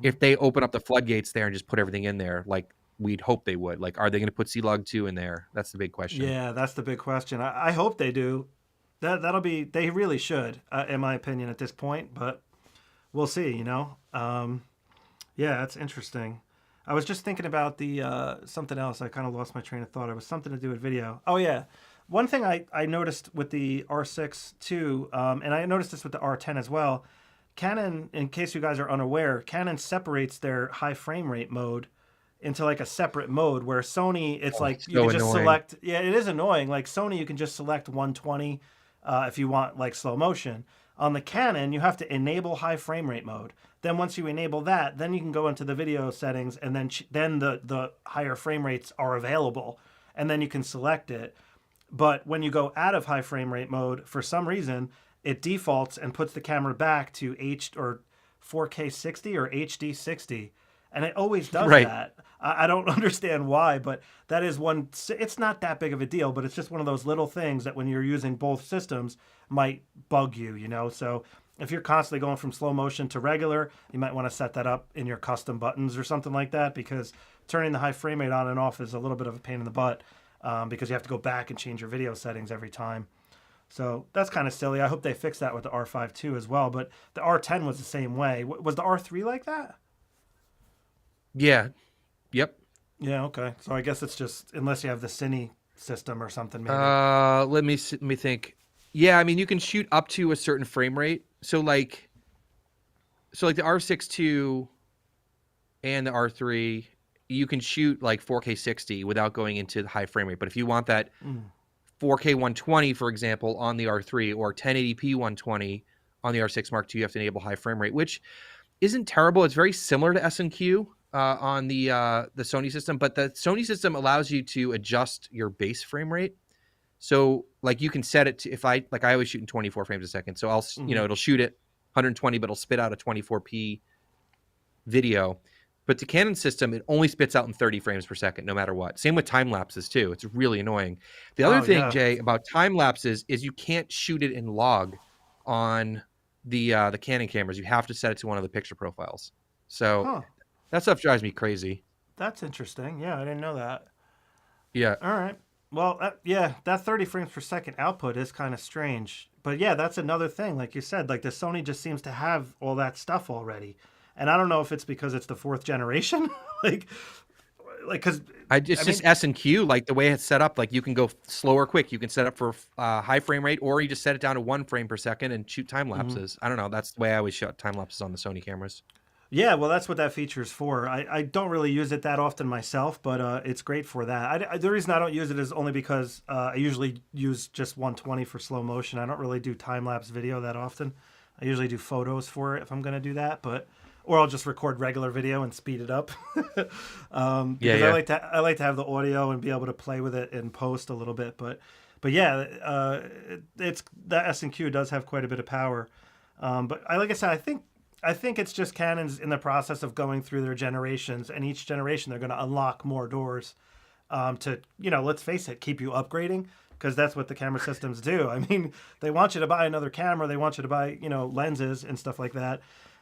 if they open up the floodgates there and just put everything in there, like we'd hope they would. Like, are they going to put C-Log 2 in there? That's the big question. Yeah, that's the big question. I hope they do. That'll be, they really should, in my opinion, at this point, but we'll see, Yeah, that's interesting. I was just thinking about the something else. I kind of lost my train of thought. It was something to do with video. Oh, yeah. One thing I noticed with the R6 II, and I noticed this with the R10 as well, Canon, in case you guys are unaware, Canon separates their high frame rate mode into like a separate mode, where Sony, it's like you can just select. Yeah, it is annoying. Like Sony, you can just select 120 if you want like slow motion. On the Canon, you have to enable high frame rate mode. Then once you enable that, then you can go into the video settings, and then the higher frame rates are available, and then you can select it. But when you go out of high frame rate mode, for some reason, it defaults and puts the camera back to 4K 60 or HD 60. And it always does that. I don't understand why, but that is one. It's not that big of a deal, but it's just one of those little things that when you're using both systems might bug you, So if you're constantly going from slow motion to regular, you might want to set that up in your custom buttons or something like that, because turning the high frame rate on and off is a little bit of a pain in the butt. Because you have to go back and change your video settings every time. So that's kind of silly. I hope they fix that with the R5 too as well. But the R10 was the same way. Was the R3 like that? Yeah. Yep. Yeah, okay. So I guess it's just, unless you have the Cine system or something maybe. Let me think. Yeah, I mean, you can shoot up to a certain frame rate. So like the R6 II and the R3, you can shoot like 4K 60 without going into the high frame rate. But if you want that 4K 120, for example, on the R3, or 1080p 120 on the R6 Mark II, you have to enable high frame rate, which isn't terrible. It's very similar to S&Q on the Sony system, but the Sony system allows you to adjust your base frame rate. So like you can set it to, I always shoot in 24 frames a second. So it'll shoot at 120, but it'll spit out a 24p video. But the Canon system, it only spits out in 30 frames per second, no matter what. Same with time lapses too. It's really annoying. The other thing, Jay, about time lapses is you can't shoot it in log on the Canon cameras. You have to set it to one of the picture profiles. So that stuff drives me crazy. That's interesting. Yeah, I didn't know that. Yeah. All right. Well, yeah, that 30 frames per second output is kind of strange. But yeah, that's another thing. Like you said, like the Sony just seems to have all that stuff already. And I don't know if it's because it's the fourth generation. like, because, It's I just mean, S and Q, like the way it's set up. Like you can go slow or quick. You can set up for high frame rate, or you just set it down to 1 frame per second and shoot time mhm. lapses. I don't know. That's the way I always shoot time lapses on the Sony cameras. Yeah, well, that's what that feature is for. I don't really use it that often myself, but it's great for that. The reason I don't use it is only because I usually use just 120 for slow motion. I don't really do time lapse video that often. I usually do photos for it if I'm going to do that, but or I'll just record regular video and speed it up Yeah, because yeah. I like to have the audio and be able to play with it in post a little bit. But yeah, it's that S and Q does have quite a bit of power. But like I said, I think it's just Canon's in the process of going through their generations, and each generation they're going to unlock more doors to, let's face it, keep you upgrading because that's what the camera systems do. I mean, they want you to buy another camera, they want you to buy, lenses and stuff like that,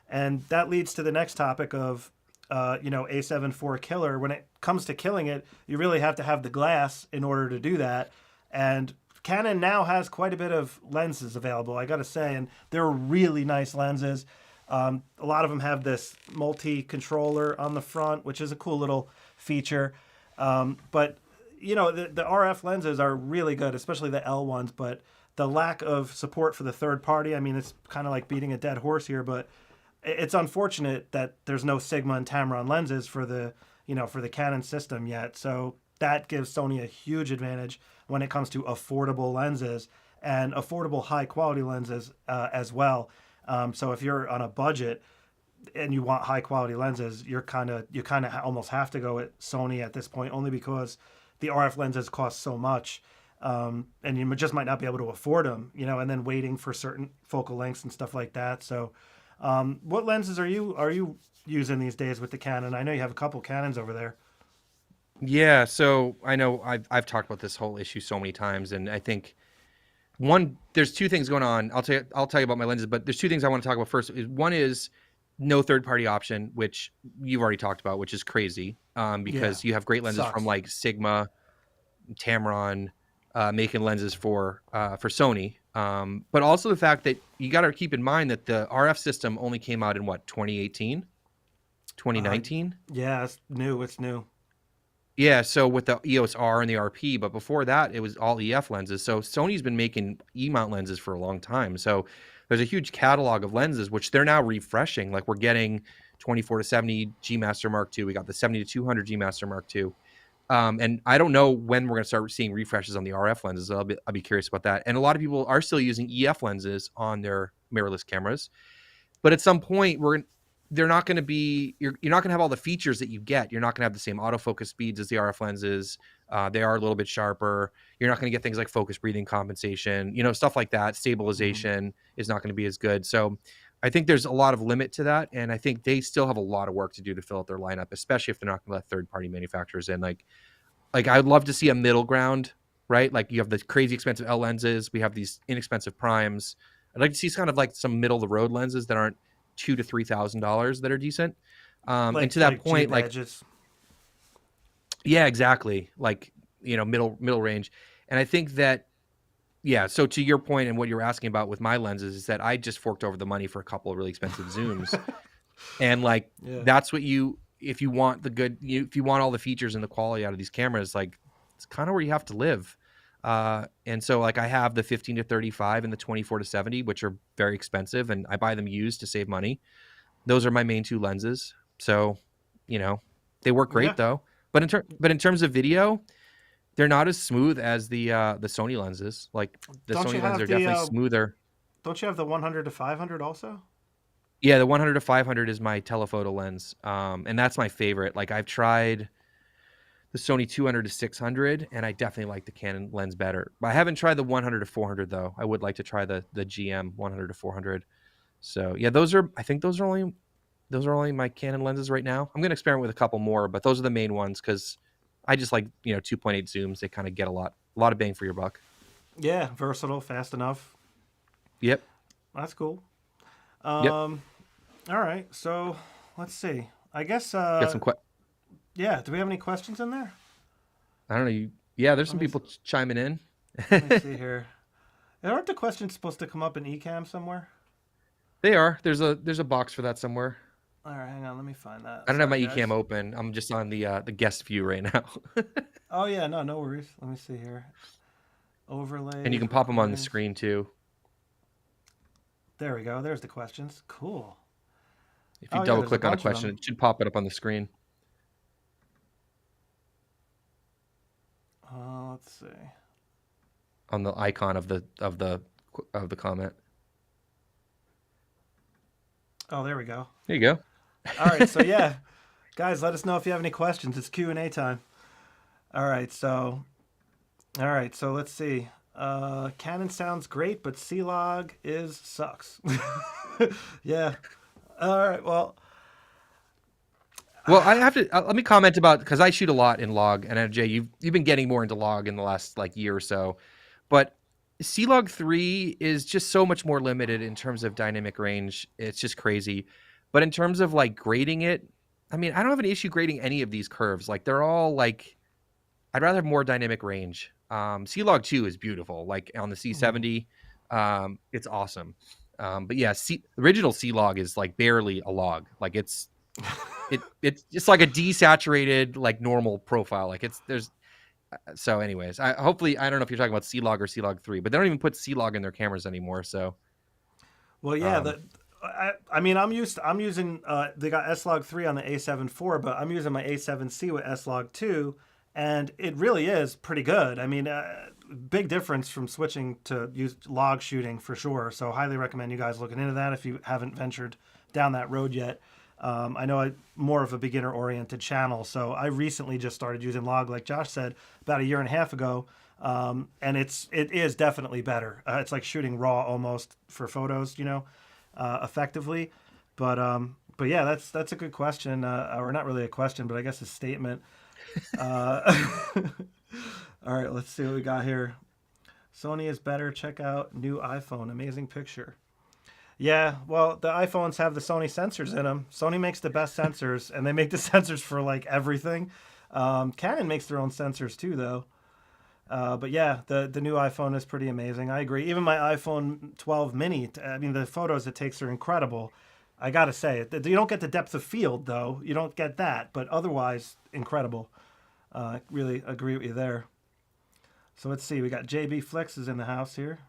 and that leads to the next topic of, A7 IV Killer. When it comes to killing it, you really have to have the glass in order to do that, and Canon now has quite a bit of lenses available, I got to say, and they're really nice lenses. A lot of them have this multi-controller on the front, which is a cool little feature. But the RF lenses are really good, especially the L ones. But the lack of support for the third party, I mean, it's kind of like beating a dead horse here. But it's unfortunate that there's no Sigma and Tamron lenses for the Canon system yet. So that gives Sony a huge advantage when it comes to affordable lenses and affordable high quality lenses as well. So if you're on a budget and you want high quality lenses, you kind of almost have to go at Sony at this point, only because the RF lenses cost so much, and you just might not be able to afford them, and then waiting for certain focal lengths and stuff like that. So, what lenses are you using these days with the Canon? I know you have a couple Canons over there. Yeah. So I know I've talked about this whole issue so many times, and I think there's two things going on. I'll tell you about my lenses, but there's two things I want to talk about first. One is no third party option, which you've already talked about, which is crazy. Yeah, Because you have great lenses from sucks. like Sigma, Tamron, making lenses for Sony. But also the fact that you got to keep in mind that the RF system only came out in what, 2018, Uh, 2019. yeah, it's new. It's new. Yeah, so with the EOS R and the RP, but before that, it was all EF lenses. So Sony's been making E-mount lenses for a long time. So there's a huge catalog of lenses, which they're now refreshing. Like we're getting 24 to 70 G Master Mark II. We got the 70 to 200 G Master Mark II. And I don't know when we're going to start seeing refreshes on the RF lenses. I'll be curious about that. And a lot of people are still using EF lenses on their mirrorless cameras. But at some point, they're not going to be, you're not going to have all the features that you get. You're not going to have the same autofocus speeds as the RF lenses. They are a little bit sharper. You're not going to get things like focus breathing compensation, stuff like that. Hmm. Stabilization is not going to be as good. So I think there's a lot of limit to that. And I think they still have a lot of work to do to fill out their lineup, especially if they're not going to let third party manufacturers in. Like I'd love to see a middle ground, right? Like you have the crazy expensive L lenses. We have these inexpensive primes. I'd like to see kind of like some middle of the road lenses that aren't $2,000 to $3,000 that are decent. And to that Like G point, like, badges. yeah, exactly. Like, middle range. And I think that, yeah. So to your point and what you're asking about with my lenses is that I just forked over the money for a couple of really expensive zooms. And like, Yeah. that's what if you want if you want all the features and the quality out of these cameras, like it's kind of where you have to live. And so like I have the 15 to 35 and the 24 to 70, which are very expensive, and I buy them used to save money. Those are my main two lenses. So, you know, they work Yeah. great though. But in terms of video, they're not as smooth as the Sony lenses. Like the Don't you Sony lenses have are the definitely smoother. 100 to 500 also? Yeah, the 100 to 500 is my telephoto lens. And that's my favorite. Like I've tried the Sony 200 to 600, and I definitely like the Canon lens better. But I haven't tried the 100 to 400 though. I would like to try the GM 100 to 400. So yeah, I think those are only my Canon lenses right now. I'm gonna experiment with a couple more, but those are the main ones because I just like 2.8 zooms. They kind of get a lot of bang for your buck. Yeah, versatile, fast enough. Yep, That's cool. yep. Um, all right, so let's see. I guess, Got some yeah. Do we have any questions in there? I don't know. Yeah, there's Let some me people chiming in. let me see here. Aren't the questions supposed to come up in Ecamm somewhere? They are. There's a box for that somewhere. All right, hang on. Let me find I that. don't have my Sorry, Ecamm guys. open. I'm just on the guest view right now. Oh yeah, no, no worries. Let me see here. And you Overlays, can pop them on the recordings. screen too. There we go. There's the questions. Cool. If you Oh yeah, double there's a click on a bunch of question, them. it should pop it up on the screen. Let's see. On the icon of the comment. Oh, there we go. There you go. All right, so yeah, guys, let us know if you have any questions. It's Q&A time. All right, so let's see. Canon sounds great, but C-Log is sucks. Yeah. All right. Well, Well, I have to let me comment about, because I shoot a lot in log, and Jay, you've been getting more into log in the last like year or so, but C-Log 3 is just so much more limited in terms of dynamic range. It's just crazy. But in terms of like grading it, I mean, I don't have an issue grading any of these curves. Like they're all like, I'd rather have more dynamic range. C-Log 2 is beautiful. Like on the C70, it's awesome. But yeah, original C-Log is like barely a log. Like it's just like a desaturated like normal profile. Like there's so anyways, hopefully I don't know if you're talking about C-Log or C-Log 3, but they don't even put C-Log in their cameras anymore. So well, yeah. um, I mean, I'm using. They got S-Log 3 on the A7 IV, but I'm using my A7C with S-Log 2, and it really is pretty good. I mean, big difference from switching to use log shooting for sure. So highly recommend you guys looking into that if you haven't ventured down that road yet. I know I'm more of a beginner oriented channel, so I recently just started using log, like Josh said, about a year and a half ago. And it is definitely better. It's like shooting raw almost for photos, effectively. But yeah, that's a good question, or not really a question, but I guess a statement. All right, let's see what we got here. Sony is better. Check out new iPhone. Amazing picture. Yeah, well, the iPhones have the Sony sensors in them. Sony makes the best sensors, and they make the sensors for like everything. Canon makes their own sensors too, though. But yeah, the new iPhone is pretty amazing. I agree. Even my iPhone 12 mini, I mean, the photos it takes are incredible. I gotta say, you don't get the depth of field though. You don't get that, but otherwise, incredible. Really agree with you there. So let's see. We got JB Flex is in the house here.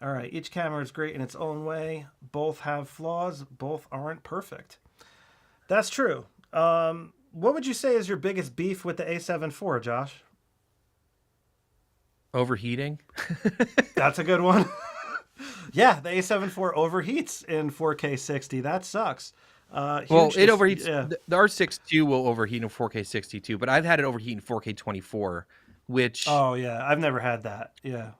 All right. Each camera is great in its own way. Both have flaws. Both aren't perfect. That's true. What would you say is your biggest beef with the A7 IV, Josh? overheating. That's a good one. Yeah, the A7 IV overheats in 4K 60. That sucks. Well, Huge. it overheats. Yeah. The R6 II will overheat in 4K 60 too, but I've had it overheat in 4K 24, which Oh yeah, I've never had that. Yeah.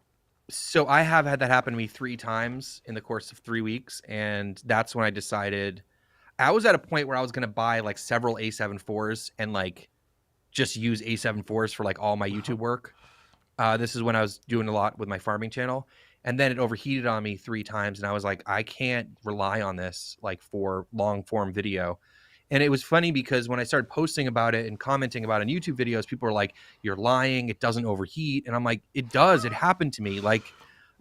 so I have had that happen to me 3 times in the course of 3 weeks, and that's when I decided I was at a point where I was going to buy like several A7 IVs and like just use A7 IVs for like all my YouTube work. This is when I was doing a lot with my farming channel, and then it overheated on me 3 times, and I was like, I can't rely on this like for long form video. And it was funny because when I started posting about it and commenting about it on YouTube videos, people were like, "You're lying. It doesn't overheat." And I'm like, "It does. It happened to me." Like,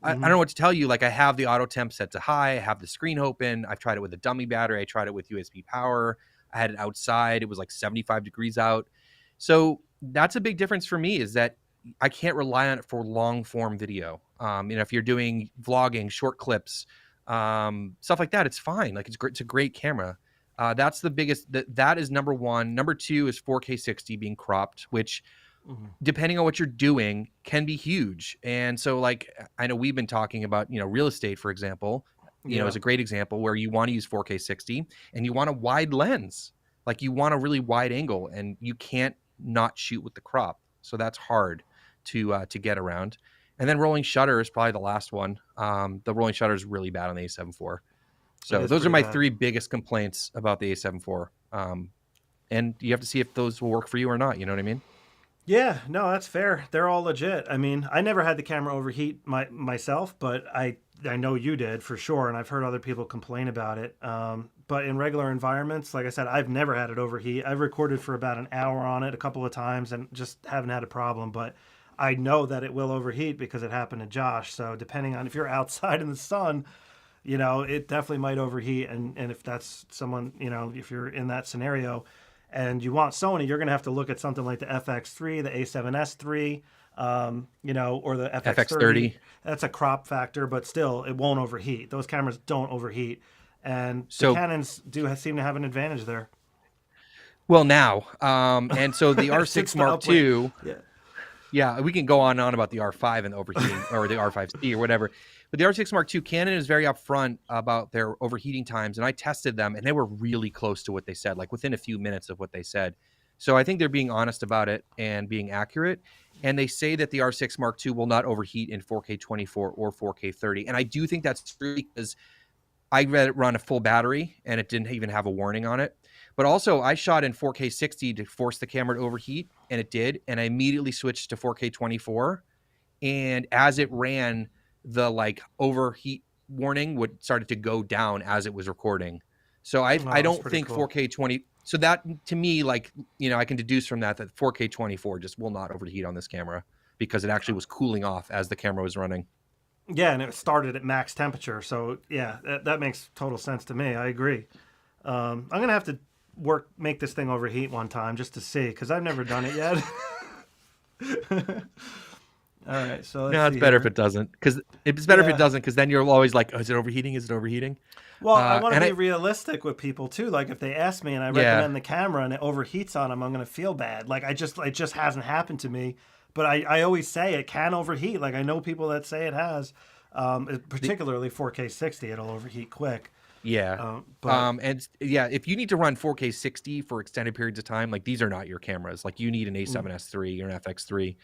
I don't Hmm. know what to tell you. Like, I have the auto temp set to high. I have the screen open. I've tried it with a dummy battery. I tried it with USB power. I had it outside. It was like 75 degrees out. So that's a big difference for me, is that I can't rely on it for long form video. If you're doing vlogging, short clips, stuff like that, it's fine. Like it's great. It's a great camera. That's the biggest. That is number one. Number two is 4K 60 being cropped, which, Hmm. depending on what you're doing, can be huge. And so, like, I know we've been talking about, real estate, for example, Yeah. is a great example where you want to use 4K 60 and you want a wide lens, like you want a really wide angle, and you can't not shoot with the crop. So that's hard to get around. And then rolling shutter is probably the last one. The rolling shutter is really bad on the A7 IV. It So is those are pretty my bad. 3 biggest complaints about the A7 IV. And you have to see if those will work for you or not. You know what I mean? Yeah, no, that's fair. They're all legit. I mean, I never had the camera overheat myself, but I I know you did for sure, and I've heard other people complain about it. But in regular environments, like I said, I've never had it overheat. I've recorded for about an hour on it a couple of times and just haven't had a problem. But I know that it will overheat because it happened to Josh. So depending on if you're outside in the sun, it definitely might overheat. And if that's someone, if you're in that scenario and you want Sony, you're going to have to look at something like the FX3, the A7S III, or the FX30. That's a crop factor, but still, it won't overheat. Those cameras don't overheat. And the Canons seem to have an advantage there. Well, now, and so the R6 Mark II, yeah, we can go on and on about the R5 and overheating, or the R5C or whatever. But the R6 Mark II, Canon is very upfront about their overheating times, and I tested them, and they were really close to what they said, like within a few minutes of what they said. So I think they're being honest about it and being accurate. And they say that the R6 Mark II will not overheat in 4K 24 or 4K 30. And I do think that's true because I read it run a full battery and it didn't even have a warning on it. But also I shot in 4K 60 to force the camera to overheat, and it did. And I immediately switched to 4K 24. And as it ran, the overheat warning started to go down as it was recording. So I don't think cool. 4K 20. So that to me, I can deduce from that 4K 24 just will not overheat on this camera because it actually was cooling off as the camera was running. Yeah, and it started at max temperature. So yeah, that makes total sense to me. I agree. I'm gonna have to make this thing overheat one time just to see, because I've never done it yet. All right, so no, it's better if it doesn't, because it's better if it doesn't, because then you're always like, oh, is it overheating? Is it overheating? Well, I want to be realistic with people too. Like if they ask me and I recommend the camera and it overheats on them, I'm gonna feel bad. Like it just hasn't happened to me. But I always say it can overheat. Like I know people that say it has, particularly 4K 60, it'll overheat quick. Yeah. If you need to run 4K 60 for extended periods of time, like these are not your cameras. Like you need an A7S III or an FX3,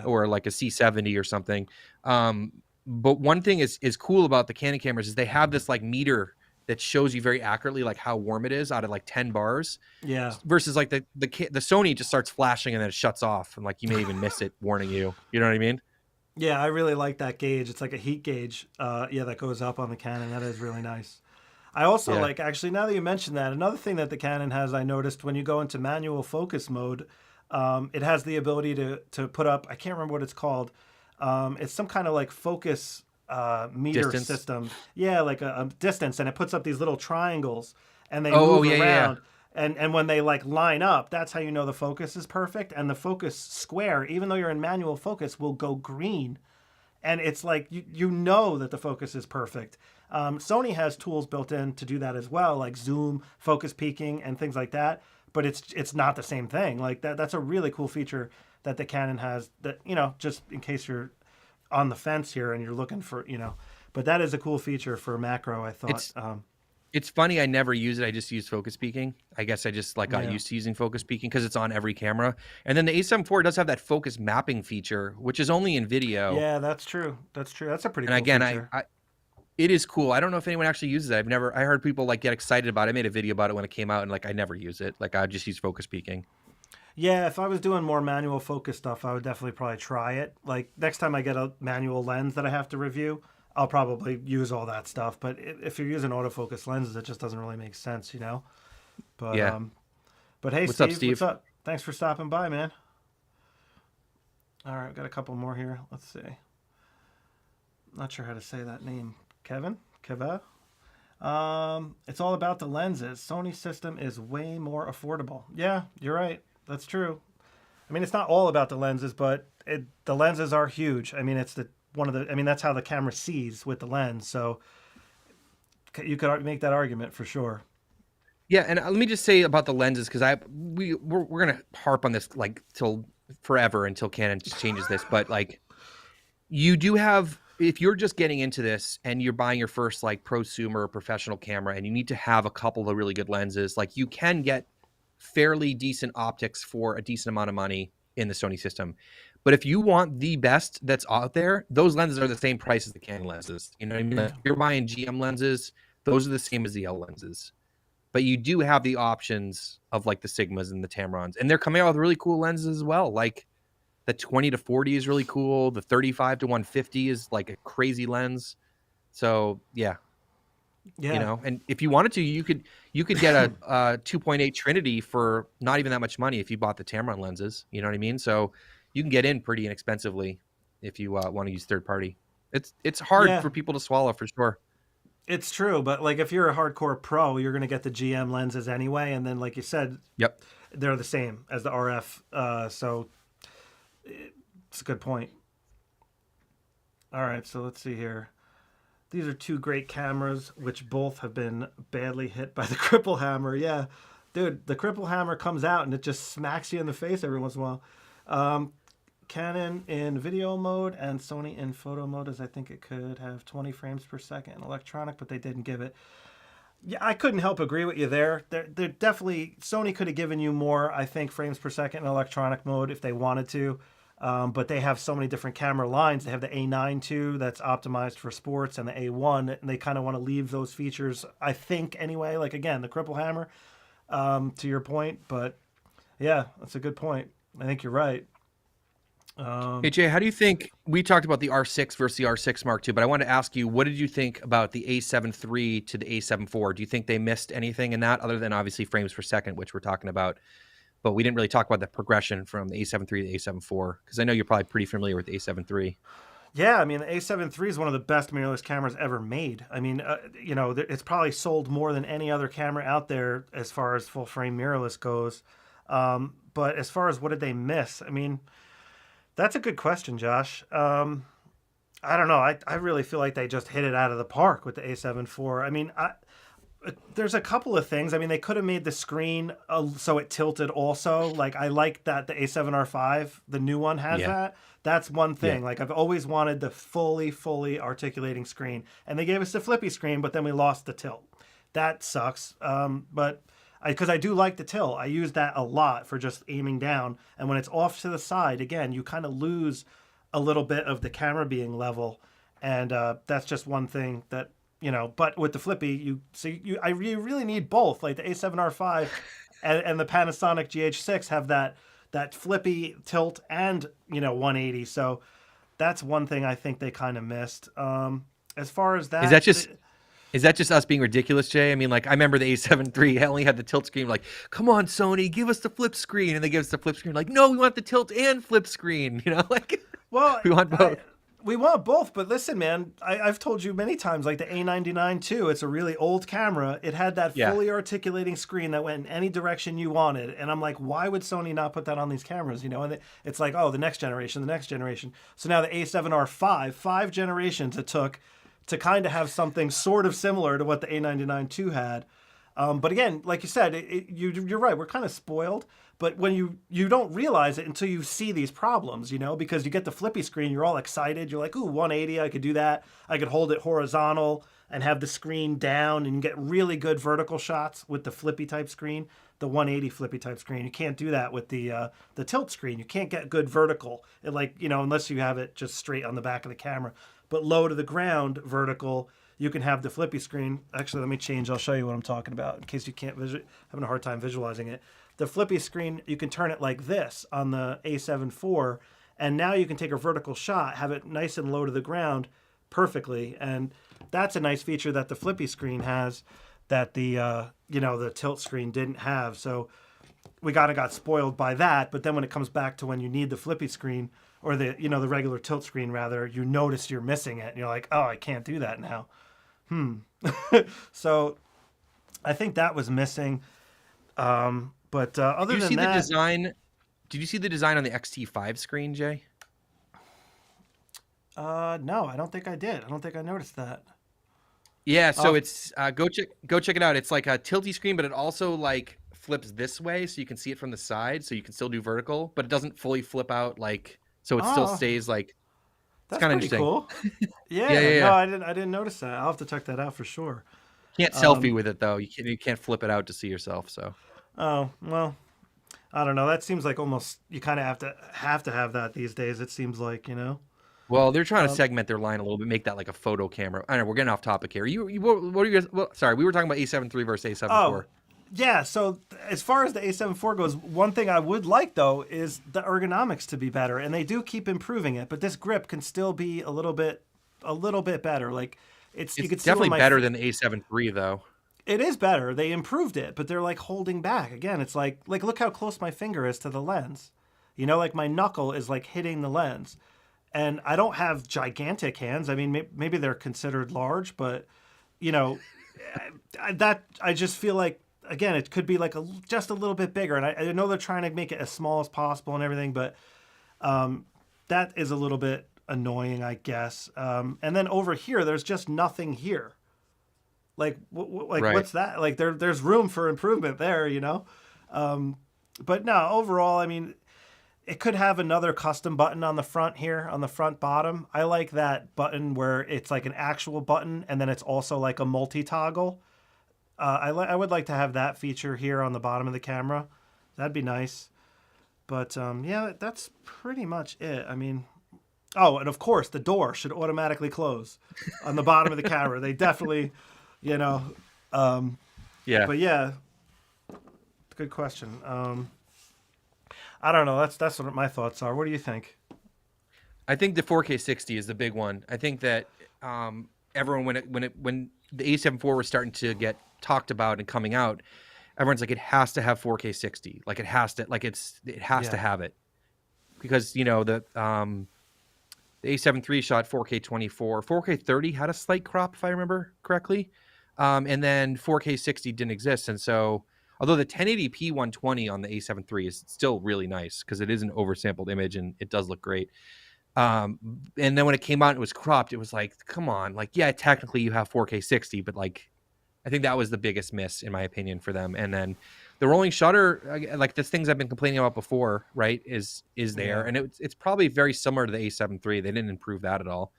or like a C70 or something. But one thing is cool about the Canon cameras is they have this meter that shows you very accurately how warm it is out of 10 bars. Yeah. Versus the Sony just starts flashing and then it shuts off, and you may even miss it warning you. You know what I mean? Yeah, I really like that gauge. It's like a heat gauge. That goes up on the Canon. That is really nice. I also actually, now that you mention that, another thing that the Canon has, I noticed when you go into manual focus mode, it has the ability to put up, I can't remember what it's called. It's some kind of focus meter system. Yeah, like a distance, and it puts up these little triangles and they move around. Yeah. And when they line up, that's how you know the focus is perfect. And the focus square, even though you're in manual focus, will go green. And it's you know that the focus is perfect. Sony has tools built in to do that as well, like zoom, focus peaking, and things like that. But it's not the same thing. That's a really cool feature that the Canon has. That just in case you're on the fence here and you're looking for But that is a cool feature for macro. I thought. It's funny. I never use it. I just use focus peaking. I guess I just got used to using focus peaking because it's on every camera. And then the A7 IV does have that focus mapping feature, which is only in video. Yeah, that's true. That's a pretty cool feature. It is cool. I don't know if anyone actually uses it. I heard people get excited about it. I made a video about it when it came out, and I never use it. I just use focus peaking. Yeah, if I was doing more manual focus stuff, I would definitely probably try it. Next time I get a manual lens that I have to review, I'll probably use all that stuff. But if you're using autofocus lenses, it just doesn't really make sense, But yeah. But hey, what's up, Steve? What's up? Thanks for stopping by, man. All right, I've got a couple more here. Let's see. Not sure how to say that name. Kevin? It's all about the lenses. Sony system is way more affordable. Yeah, you're right. That's true. I mean, it's not all about the lenses, but the lenses are huge. I mean, that's how the camera sees with the lens. So you could make that argument for sure. Yeah, and let me just say about the lenses, because we're gonna harp on this till forever until Canon changes this. But you do have, if you're just getting into this and you're buying your first prosumer or professional camera, and you need to have a couple of really good lenses, you can get fairly decent optics for a decent amount of money in the Sony system. But if you want the best that's out there, those lenses are the same price as the Canon lenses. You know what I mean? If you're buying GM lenses, those are the same as the L lenses. But you do have the options of the Sigmas and the Tamrons, and they're coming out with really cool lenses as well. The 20 to 40 is really cool. The 35 to 150 is a crazy lens. So yeah, Yeah. and if you wanted to, you could get a 2.8 Trinity for not even that much money if you bought the Tamron lenses. You know what I mean? So you can get in pretty inexpensively if you want to use third party. It's hard Yeah. for people to swallow for sure. It's true, but like if you're a hardcore pro, you're going to get the GM lenses anyway, and then like you said, Yep. they're the same as the RF. So it's a good point. All right, so let's see here. These are two great cameras, which both have been badly hit by the cripple hammer. Yeah, dude, the cripple hammer comes out and it just smacks you in the face every once in a while. Canon in video mode and Sony in photo mode, as I think it could have 20 frames per second in electronic, but they didn't give it. Yeah, I couldn't help agree with you there. They're definitely, Sony could have given you more, I think, frames per second in electronic mode if they wanted to. But they have so many different camera lines. They have the A9 II that's optimized for sports and the A1, and they kind of want to leave those features, I think, anyway. Like, again, the cripple hammer, to your point. But, yeah, that's a good point. I think you're right. Hey Jay, how do you think we talked about the R6 versus the R6 Mark II? But I want to ask you, what did you think about the A7 III to the A7 IV? Do you think they missed anything in that, other than obviously frames per second, which we're talking about? But we didn't really talk about the progression from the A7 III to the A7 IV, because I know you're probably pretty familiar with the A7 III. Yeah, I mean, the A7 III is one of the best mirrorless cameras ever made. I mean, it's probably sold more than any other camera out there as far as full frame mirrorless goes. But as far as what did they miss? I mean, that's a good question, Josh. I don't know. I really feel like they just hit it out of the park with the A7 IV. I mean, there's a couple of things. I mean, they could have made the screen so it tilted also. Like, I like that the A7R5, the new one, has that. That's one thing. Like, I've always wanted the fully articulating screen. And they gave us the flippy screen, but then we lost the tilt. That sucks. But because I do like the tilt. I use that a lot for just aiming down. And when it's off to the side, again, you kind of lose a little bit of the camera being level. And that's just one thing that, but with the flippy, you really need both. Like the A7R5 and the Panasonic GH6 have that flippy tilt and, 180. So that's one thing I think they kind of missed. As far as that... Is that just us being ridiculous, Jay? I mean, like, I remember the A7 III only had the tilt screen. Like, come on, Sony, give us the flip screen. And they give us the flip screen. Like, no, we want the tilt and flip screen. Like, well, we want both. We want both, but listen, man, I've told you many times, like the A99 II, it's a really old camera. It had that fully articulating screen that went in any direction you wanted. And I'm like, why would Sony not put that on these cameras? And it's like, oh, the next generation. So now the A7R5, 5 generations it took to kind of have something sort of similar to what the A99 II had. But again, like you said, you're right. We're kind of spoiled. But when you don't realize it until you see these problems, because you get the flippy screen, you're all excited. You're like, ooh, 180, I could do that. I could hold it horizontal and have the screen down and get really good vertical shots with the flippy type screen, the 180 flippy type screen. You can't do that with the tilt screen. You can't get good vertical, unless you have it just straight on the back of the camera. But low to the ground vertical, you can have the flippy screen. Actually, let me change. I'll show you what I'm talking about in case you can't having a hard time visualizing it. The flippy screen, you can turn it like this on the A7 IV, and now you can take a vertical shot, have it nice and low to the ground perfectly. And that's a nice feature that the flippy screen has that the tilt screen didn't have. So we got spoiled by that. But then when it comes back to when you need the flippy screen, or the regular tilt screen rather, you notice you're missing it and you're like, oh, I can't do that now. So I think that was missing. But other than that, did you see the design on the XT5 screen, Jay? no, I don't think I did. I don't think I noticed that. Yeah, so it's go check it out. It's like a tilty screen, but it also like flips this way, so you can see it from the side, so you can still do vertical, but it doesn't fully flip out, like, so it still stays like. That's kind of pretty interesting. Cool. Yeah. No, I didn't notice that. I'll have to check that out for sure. Can't selfie with it though. You can't flip it out to see yourself. So. Oh well, I don't know. That seems like almost you kind of have to have that these days. It seems like Well, they're trying to segment their line a little bit, make that like a photo camera. I don't know. We're getting off topic here. What are you guys? Well, sorry, we were talking about A7 III versus A7 IV. Yeah, so as far as the A7 IV goes, one thing I would like, though, is the ergonomics to be better, and they do keep improving it, but this grip can still be a little bit better. Like, It's, you It's could see where definitely my better than the A7 III though. it is better. They improved it, but they're like holding back. Again, it's like look how close my finger is to the lens. You know, like my knuckle is like hitting the lens. And I don't have gigantic hands. I mean, maybe they're considered large, but you know, that I just feel like again, it could be like just a little bit bigger. And I know they're trying to make it as small as possible and everything, but that is a little bit annoying, I guess. And then over here, there's just nothing here. Like, Right. what's that? Like, there's room for improvement there, you know. But no, overall, I mean, it could have another custom button on the front here, on the front bottom. I like that button where it's like an actual button and then it's also like a multi-toggle. I would like to have that feature here on the bottom of the camera. That'd be nice. But yeah, that's pretty much it. I mean, oh, and of course, the door should automatically close on the bottom of the camera. They definitely, you know. Yeah. But yeah, good question. I don't know. That's what my thoughts are. What do you think? I think the 4K 60 is the big one. I think that everyone when the A7 IV was starting to get talked about and coming out, everyone's like, it has to have 4K 60. Like it has to Yeah. have it because you know the A7 III shot 4K 24, 4K 30 had a slight crop if I remember correctly, and then 4K 60 didn't exist, and so. Although the 1080p 120 on the A7 III is still really nice because it is an oversampled image and it does look great. And then when it came out and it was cropped, it was like, come on, like, yeah, technically you have 4K 60, but like, I think that was the biggest miss in my opinion for them. And then the rolling shutter, like the things I've been complaining about before, right, is there, Yeah. and it's probably very similar to the A7 III. They didn't improve that at all.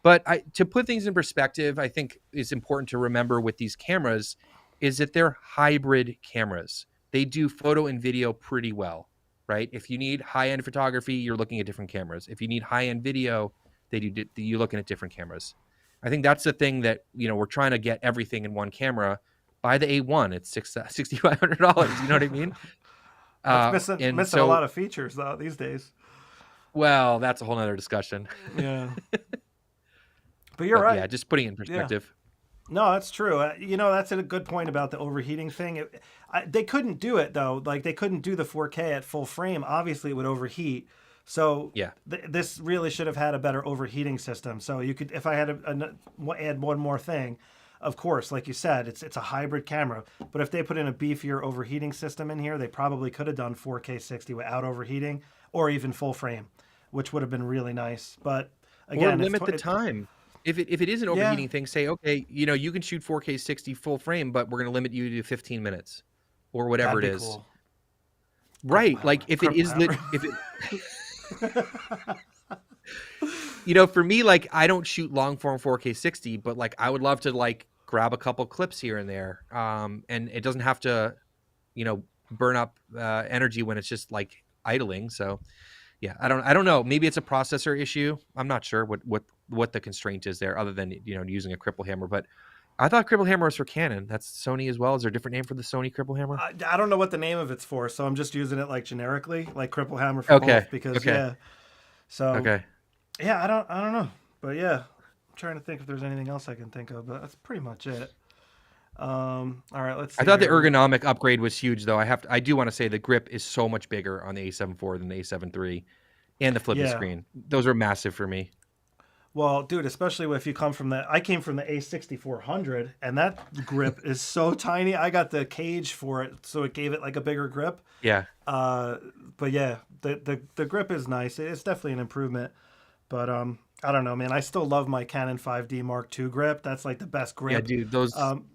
But to put things in perspective, I think it's important to remember with these cameras is that they're hybrid cameras. They do photo and video pretty well, right? If you need high-end photography, you're looking at different cameras. If you need high-end video, you're looking at different cameras. I think that's the thing that, you know, we're trying to get everything in one camera. Buy the A1, it's $6,500. You know what I mean? That's missing And missing a lot so, of features though these days. well, that's a whole nother discussion. Yeah. But you're But yeah, right. just putting it in Yeah. perspective. No, that's true. You know, that's a good point about the overheating thing. They couldn't do it though. Like they couldn't do the 4K at full frame. Obviously, it would overheat. So Yeah. this really should have had a better overheating system. So you could, if I had add one more thing, of course, like you said, it's a hybrid camera. But if they put in a beefier overheating system in here, they probably could have done 4K 60 without overheating, or even full frame, which would have been really nice. But Or again, limit the time. If it is an yeah, overheating thing, say, okay, you know, you can shoot 4K 60 full frame, but we're going to limit you to 15 minutes or whatever that'd it be is. cool. Cripple Right. Like hammer, if it cripple is lit, hammer. if it, you know, for me, like I don't shoot long form 4K 60, but like I would love to like grab a couple clips here and there. And it doesn't have to, you know, burn up energy when it's just like idling. So yeah, I don't know. Maybe it's a processor issue. I'm not sure what the constraint is there, other than you know using a cripple hammer. But I thought cripple hammer was for Canon. That's Sony as well. Is there a different name for the Sony cripple hammer? I don't know what the name of it's for, so I'm just using it like generically, like cripple hammer for Okay. both. Because Okay. yeah, so Okay. yeah, I don't know, but yeah, I'm trying to think if there's anything else I can think of, but that's pretty much it. All right, let's I see thought the here. ergonomic upgrade was huge, though. I do want to say the grip is so much bigger on the A7 IV than the A7 III, and the flipping Yeah, screen. Those are massive for me. well, dude, especially if you come from I came from the A6400, and that grip is so tiny. I got the cage for it, so it gave it like a bigger grip. Yeah. But yeah, the grip is nice. It's definitely an improvement. But I don't know, man. I still love my Canon 5D Mark II grip. That's like the best Yeah, grip. dude. Those. Um,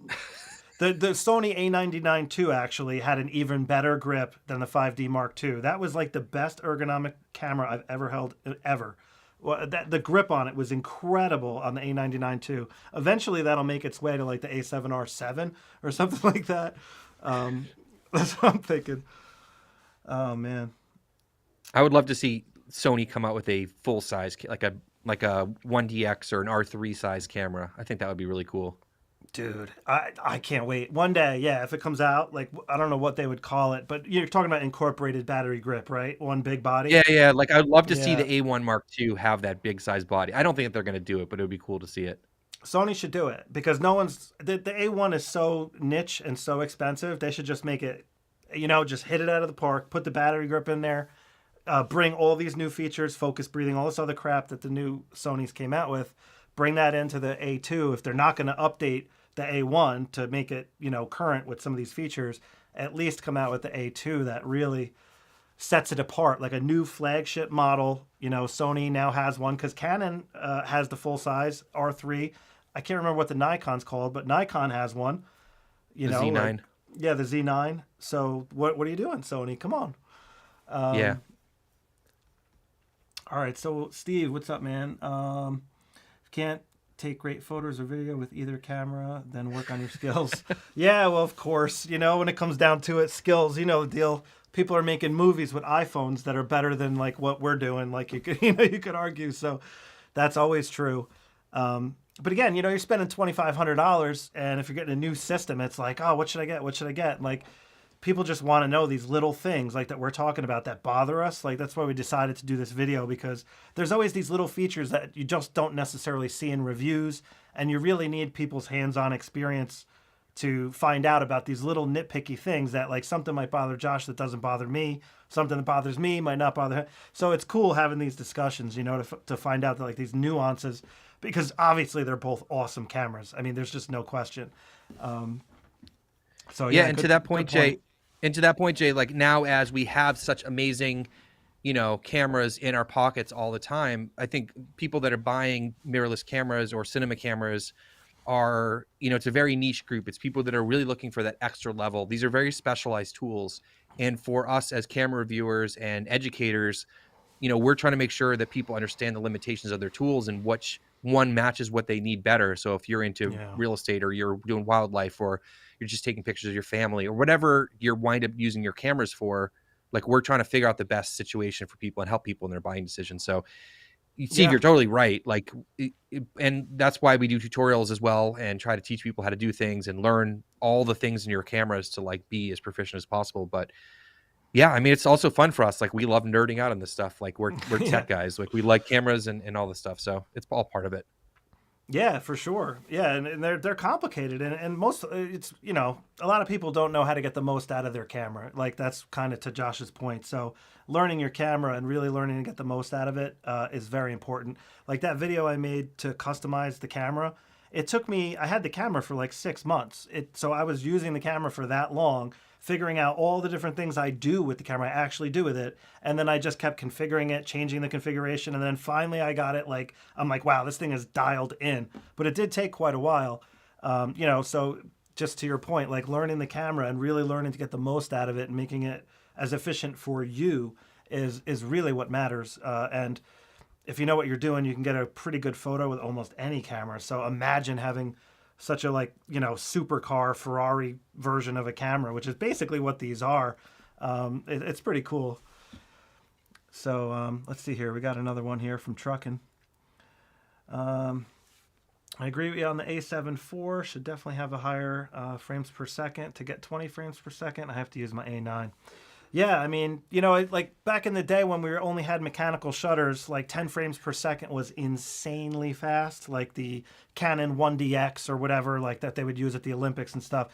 the Sony A99 II actually had an even better grip than the 5D Mark II. That was like the best ergonomic camera I've ever held ever. Well, the grip on it was incredible on the A99 II. Eventually, that'll make its way to like the A7R7 or something like that. That's what I'm thinking. Oh man. I would love to see Sony come out with a full size, like a 1DX or an R3 size camera. I think that would be really cool. Dude, I can't wait. One day, yeah, if it comes out, like I don't know what they would call it, but you're talking about incorporated battery grip, right? One big body. Yeah, yeah. Like I'd love to see Yeah. the A1 Mark II have that big size body. I don't think that they're going to do it, but it would be cool to see it. Sony should do it because no one's the A1 is so niche and so expensive. They should just make it, just hit it out of the park. Put the battery grip in there. Bring all these new features, focus breathing, all this other crap that the new Sonys came out with. Bring that into the A2. If they're not going to update the A1 to make it, current with some of these features, at least come out with the A2 that really sets it apart, like a new flagship model. Sony now has one because Canon has the full size R3. I can't remember what the Nikon's called, but Nikon has one. The Z9. Yeah, the Z9. So what are you doing, Sony? Come on. Yeah. All right, so Steve, what's up, man? Can't take great photos or video with either camera, then work on your skills. Yeah, well, of course, when it comes down to it, skills, the deal. People are making movies with iPhones that are better than like what we're doing. Like you could argue. So that's always true. But again, you're spending $2,500, and if you're getting a new system, it's like, oh, what should I get? What should I get? Like, people just want to know these little things like that we're talking about that bother us. Like, that's why we decided to do this video, because there's always these little features that you just don't necessarily see in reviews, and you really need people's hands-on experience to find out about these little nitpicky things that, like, something might bother Josh that doesn't bother me. Something that bothers me might not bother him. So it's cool having these discussions, to find out that, like, these nuances, because obviously they're both awesome cameras. I mean, there's just no question. So yeah, and to that point, Jay, like now as we have such amazing, cameras in our pockets all the time, I think people that are buying mirrorless cameras or cinema cameras are, it's a very niche group. It's people that are really looking for that extra level. These are very specialized tools. And for us as camera reviewers and educators, we're trying to make sure that people understand the limitations of their tools and which one matches what they need better. So if you're into real estate, or you're doing wildlife, or you're just taking pictures of your family, or whatever you're wind up using your cameras for, like, we're trying to figure out the best situation for people and help people in their buying decisions. So Steve, you're totally right. Like, and that's why we do tutorials as well and try to teach people how to do things and learn all the things in your cameras to like be as proficient as possible. But yeah, I mean, it's also fun for us. Like, we love nerding out on this stuff. Like, we're tech guys. Like, we like cameras and all this stuff. So it's all part of it. Yeah, for sure. Yeah, and they're complicated, and most it's a lot of people don't know how to get the most out of their camera. Like, that's kind of to Josh's point. So learning your camera and really learning to get the most out of it is very important. Like that video I made to customize the camera, it took me. I had the camera for like 6 months. So I was using the camera for that long, figuring out all the different things I do with the camera, I actually do with it. And then I just kept configuring it, changing the configuration. And then finally I got it, like, I'm like, wow, this thing is dialed in. But it did take quite a while. So just to your point, like learning the camera and really learning to get the most out of it and making it as efficient for you is really what matters. And if you know what you're doing, you can get a pretty good photo with almost any camera. So imagine having such a supercar Ferrari version of a camera, which is basically what these are. It's pretty cool. So let's see here. We got another one here from Truckin'. I agree with you on the A7 IV. Should definitely have a higher frames per second. To get 20 frames per second, I have to use my A9. Yeah, I mean, like back in the day when we only had mechanical shutters, like 10 frames per second was insanely fast. Like the Canon 1DX or whatever, like that they would use at the Olympics and stuff.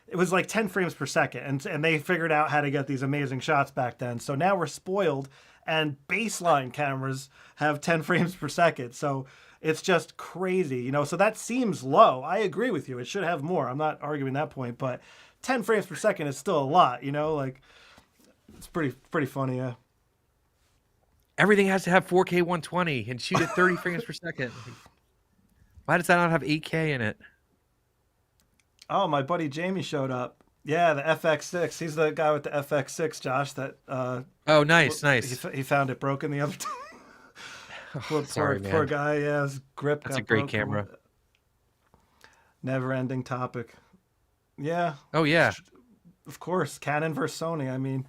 It was like 10 frames per second, and they figured out how to get these amazing shots back then. So now we're spoiled, and baseline cameras have 10 frames per second. So it's just crazy, So that seems low. I agree with you. It should have more. I'm not arguing that point, but 10 frames per second is still a lot, like. It's pretty funny, yeah. Everything has to have 4K 120 and shoot at 30 frames per second. Why does that not have 8K in it? Oh, my buddy Jamie showed up. Yeah, the FX6. He's the guy with the FX6, Josh. That. Oh, nice. He found it broken the other day. Sorry, man. Poor guy. Yeah, his grip. That's got a great broken. camera. Never-ending topic. Yeah. Oh yeah. Of course, Canon versus Sony. I mean.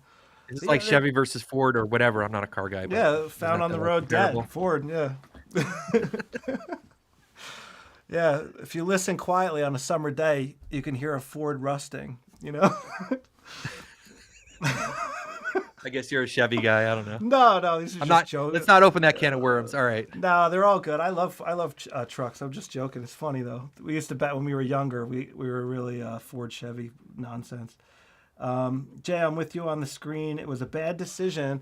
It's like Chevy versus Ford or whatever. I'm not a car guy. But yeah, found on the road dead. Ford, yeah. Yeah, if you listen quietly on a summer day, you can hear a Ford rusting, I guess you're a Chevy guy. I don't know. No, these are I'm just not. jokes. Let's not open that can of worms. All right. No, they're all good. I love trucks. I'm just joking. It's funny though. We used to bet when we were younger. We were really Ford Chevy nonsense. Jay, I'm with you on the screen. It was a bad decision.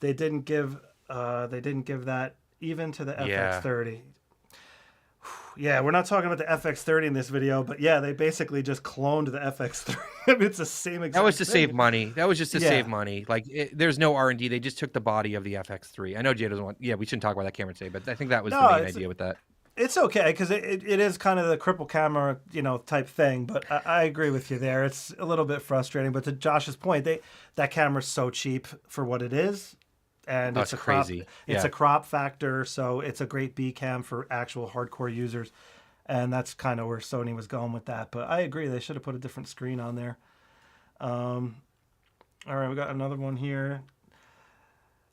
They didn't give that even to the Yeah. FX30. Yeah, we're not talking about the FX30 in this video, but yeah, they basically just cloned the FX3. I mean, it's the same exact That was to thing. save money. That was just to Yeah. save money. Like, there's no R&D. They just took the body of the FX3. I know Jay doesn't want. Yeah, we shouldn't talk about that camera today, but I think that was the No, main idea with that. it's okay because it is kind of the cripple camera, type thing. But I agree with you there. It's a little bit frustrating. But to Josh's point, that camera's so cheap for what it is, and That's crazy. It's a crop factor, so it's a great B cam for actual hardcore users, and that's kind of where Sony was going with that. But I agree, they should have put a different screen on there. All right, we got another one here.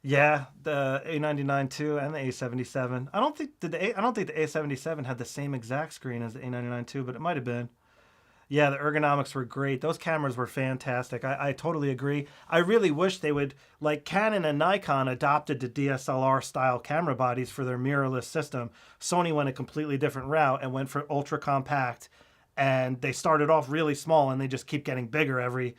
Yeah, the A99 II and the A77. I don't think the A77 had the same exact screen as the A99 II, but it might have been. Yeah, the ergonomics were great. Those cameras were fantastic. I totally agree. I really wish they would, like Canon and Nikon adopted the DSLR style camera bodies for their mirrorless system. Sony went a completely different route and went for ultra compact. And they started off really small and they just keep getting bigger every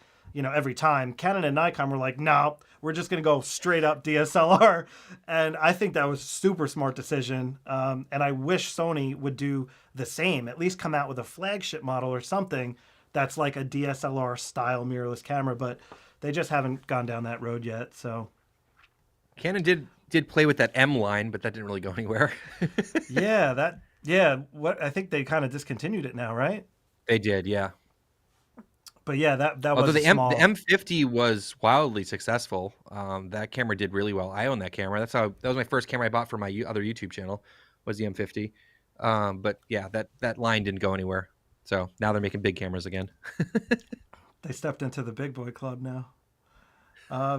time. Canon and Nikon were like, no, we're just going to go straight up DSLR. And I think that was a super smart decision. And I wish Sony would do the same, at least come out with a flagship model or something that's like a DSLR style mirrorless camera, but they just haven't gone down that road yet. So Canon did play with that M line, but that didn't really go anywhere. What I think they kind of discontinued it now, right? They did, yeah. But yeah, that Although was the small. The M50 was wildly successful. That camera did really well. I own that camera. That was my first camera I bought for my other YouTube channel, was the M50. But yeah, that line didn't go anywhere. So now they're making big cameras again. They stepped into the big boy club now.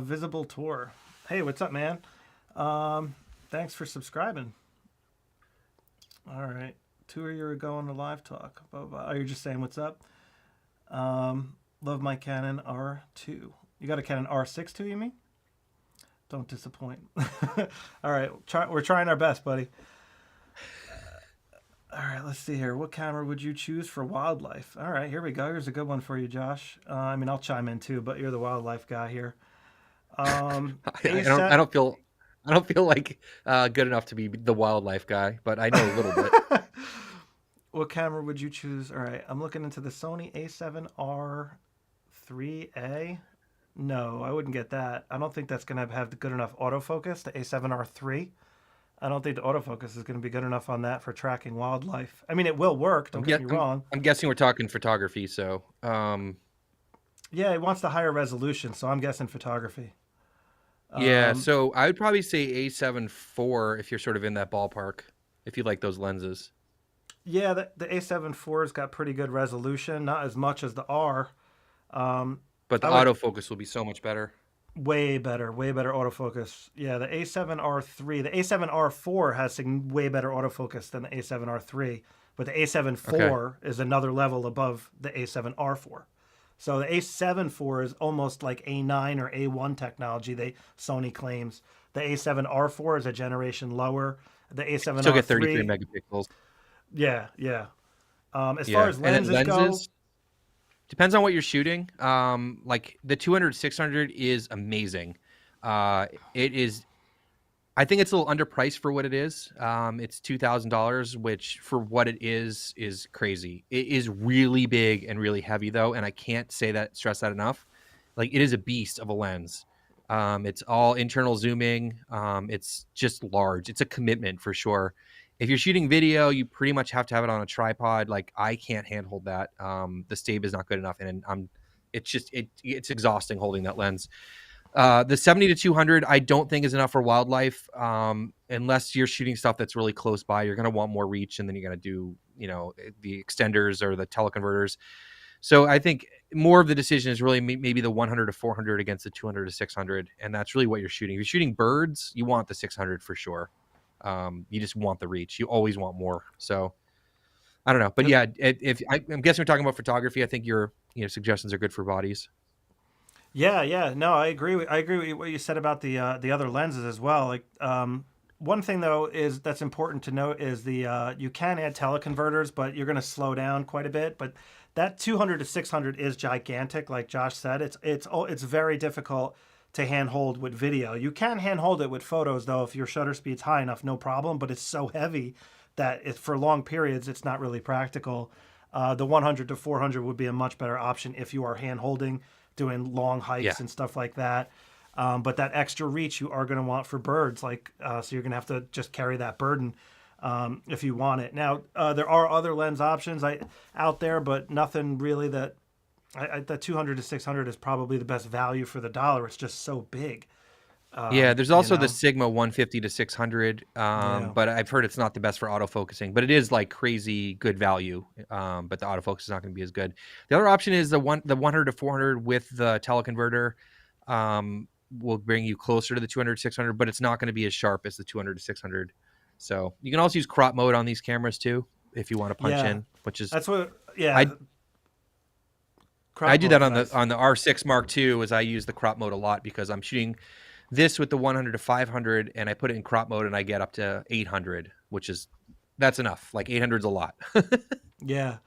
Visible Tour. Hey, what's up, man? Thanks for subscribing. All right. 2 years ago on the live talk. Oh, you're just saying what's up? Love my Canon R2. You got a Canon R6 II, you mean? Don't disappoint. All right. We're trying our best, buddy. All right, let's see here. What camera would you choose for wildlife? All right, here we go. Here's a good one for you, Josh. I'll chime in too, but you're the wildlife guy here. I don't feel like good enough to be the wildlife guy, but I know a little bit. What camera would you choose? All right, I'm looking into the Sony A7 III-A. No, I wouldn't get that. I don't think that's going to have the good enough autofocus, the A7 III. I don't think the autofocus is going to be good enough on that for tracking wildlife. I mean, it will work, don't get me wrong. I'm guessing we're talking photography, so... Yeah, it wants the higher resolution, so I'm guessing photography. Yeah, so I would probably say A7 IV if you're sort of in that ballpark, if you like those lenses. Yeah, the A7 IV's got pretty good resolution, not as much as the R. But the autofocus will be so much better. Way better autofocus. Yeah, the A7R3, the A7R4 has way better autofocus than the A7R3, but the A7 IV is another level above the A7R4. So the A7 IV is almost like A9 or A1 technology, Sony claims. The A7R4 is a generation lower. The A7R3... Still get 33 megapixels. Yeah. As far as lenses go... Depends on what you're shooting. Like the 200-600 is amazing. It is... I think it's a little underpriced for what it is. It's $2,000, which for what it is crazy. It is really big and really heavy though, and I can't stress that enough. Like, it is a beast of a lens. It's all internal zooming. It's just large. It's a commitment for sure. If you're shooting video, you pretty much have to have it on a tripod. Like, I can't handhold that. The stave is not good enough, and it's exhausting holding that lens. The 70-200, I don't think is enough for wildlife. Unless you're shooting stuff that's really close by, you're going to want more reach, and then you're going to do, the extenders or the teleconverters. So I think more of the decision is really maybe the 100-400 against the 200-600, and that's really what you're shooting. If you're shooting birds, you want the 600 for sure. You just want the reach. You always want more. So I don't know, but yeah, I'm guessing we're talking about photography. I think your suggestions are good for bodies. Yeah. No, I agree. I agree with what you said about the other lenses as well. Like, one thing though is that's important to note is the you can add teleconverters, but you're going to slow down quite a bit. But that 200 to 600 is gigantic, like Josh said. It's very difficult to handhold with video. You can handhold it with photos though if your shutter speed's high enough, no problem. But it's so heavy that for long periods it's not really practical. The 100 to 400 would be a much better option if you are hand holding, doing long Yeah. hikes and stuff like that. But that extra reach you are going to want for birds, so you're going to have to just carry that burden if you want it. Now there are other lens options out there, but nothing really that the 200 to 600 is probably the best value for the dollar. It's just so big. Yeah, there's You also the know, Sigma 150 to 600, yeah, but I've heard it's not the best for autofocusing, but it is like crazy good value. But the autofocus is not going to be as good. The other option is the 100 to 400 with the teleconverter. Will bring you closer to the 200 to 600, but it's not going to be as sharp as the 200 to 600. So you can also use crop mode on these cameras too if you want to punch yeah, in, which is that's what. Yeah, I I crop do that mode's on the nice. R6 Mark II. As I use the crop mode a lot because I'm shooting this with the 100 to 500 and I put it in crop mode and I get up to 800, which is that's enough. Like 800 is a lot. Yeah.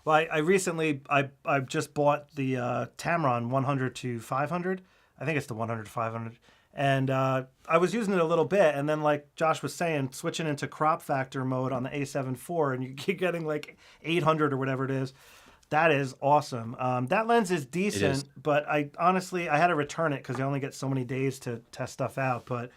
Well, I recently I just bought the Tamron 100 to 500. I think it's the 100 to 500. And I was using it a little bit, and then like Josh was saying, switching into crop factor mode on the A7 IV, and you keep getting like 800 or whatever it is. That is awesome. That lens is It is. decent, but I honestly I had to return it because you only get so many days to test stuff out. But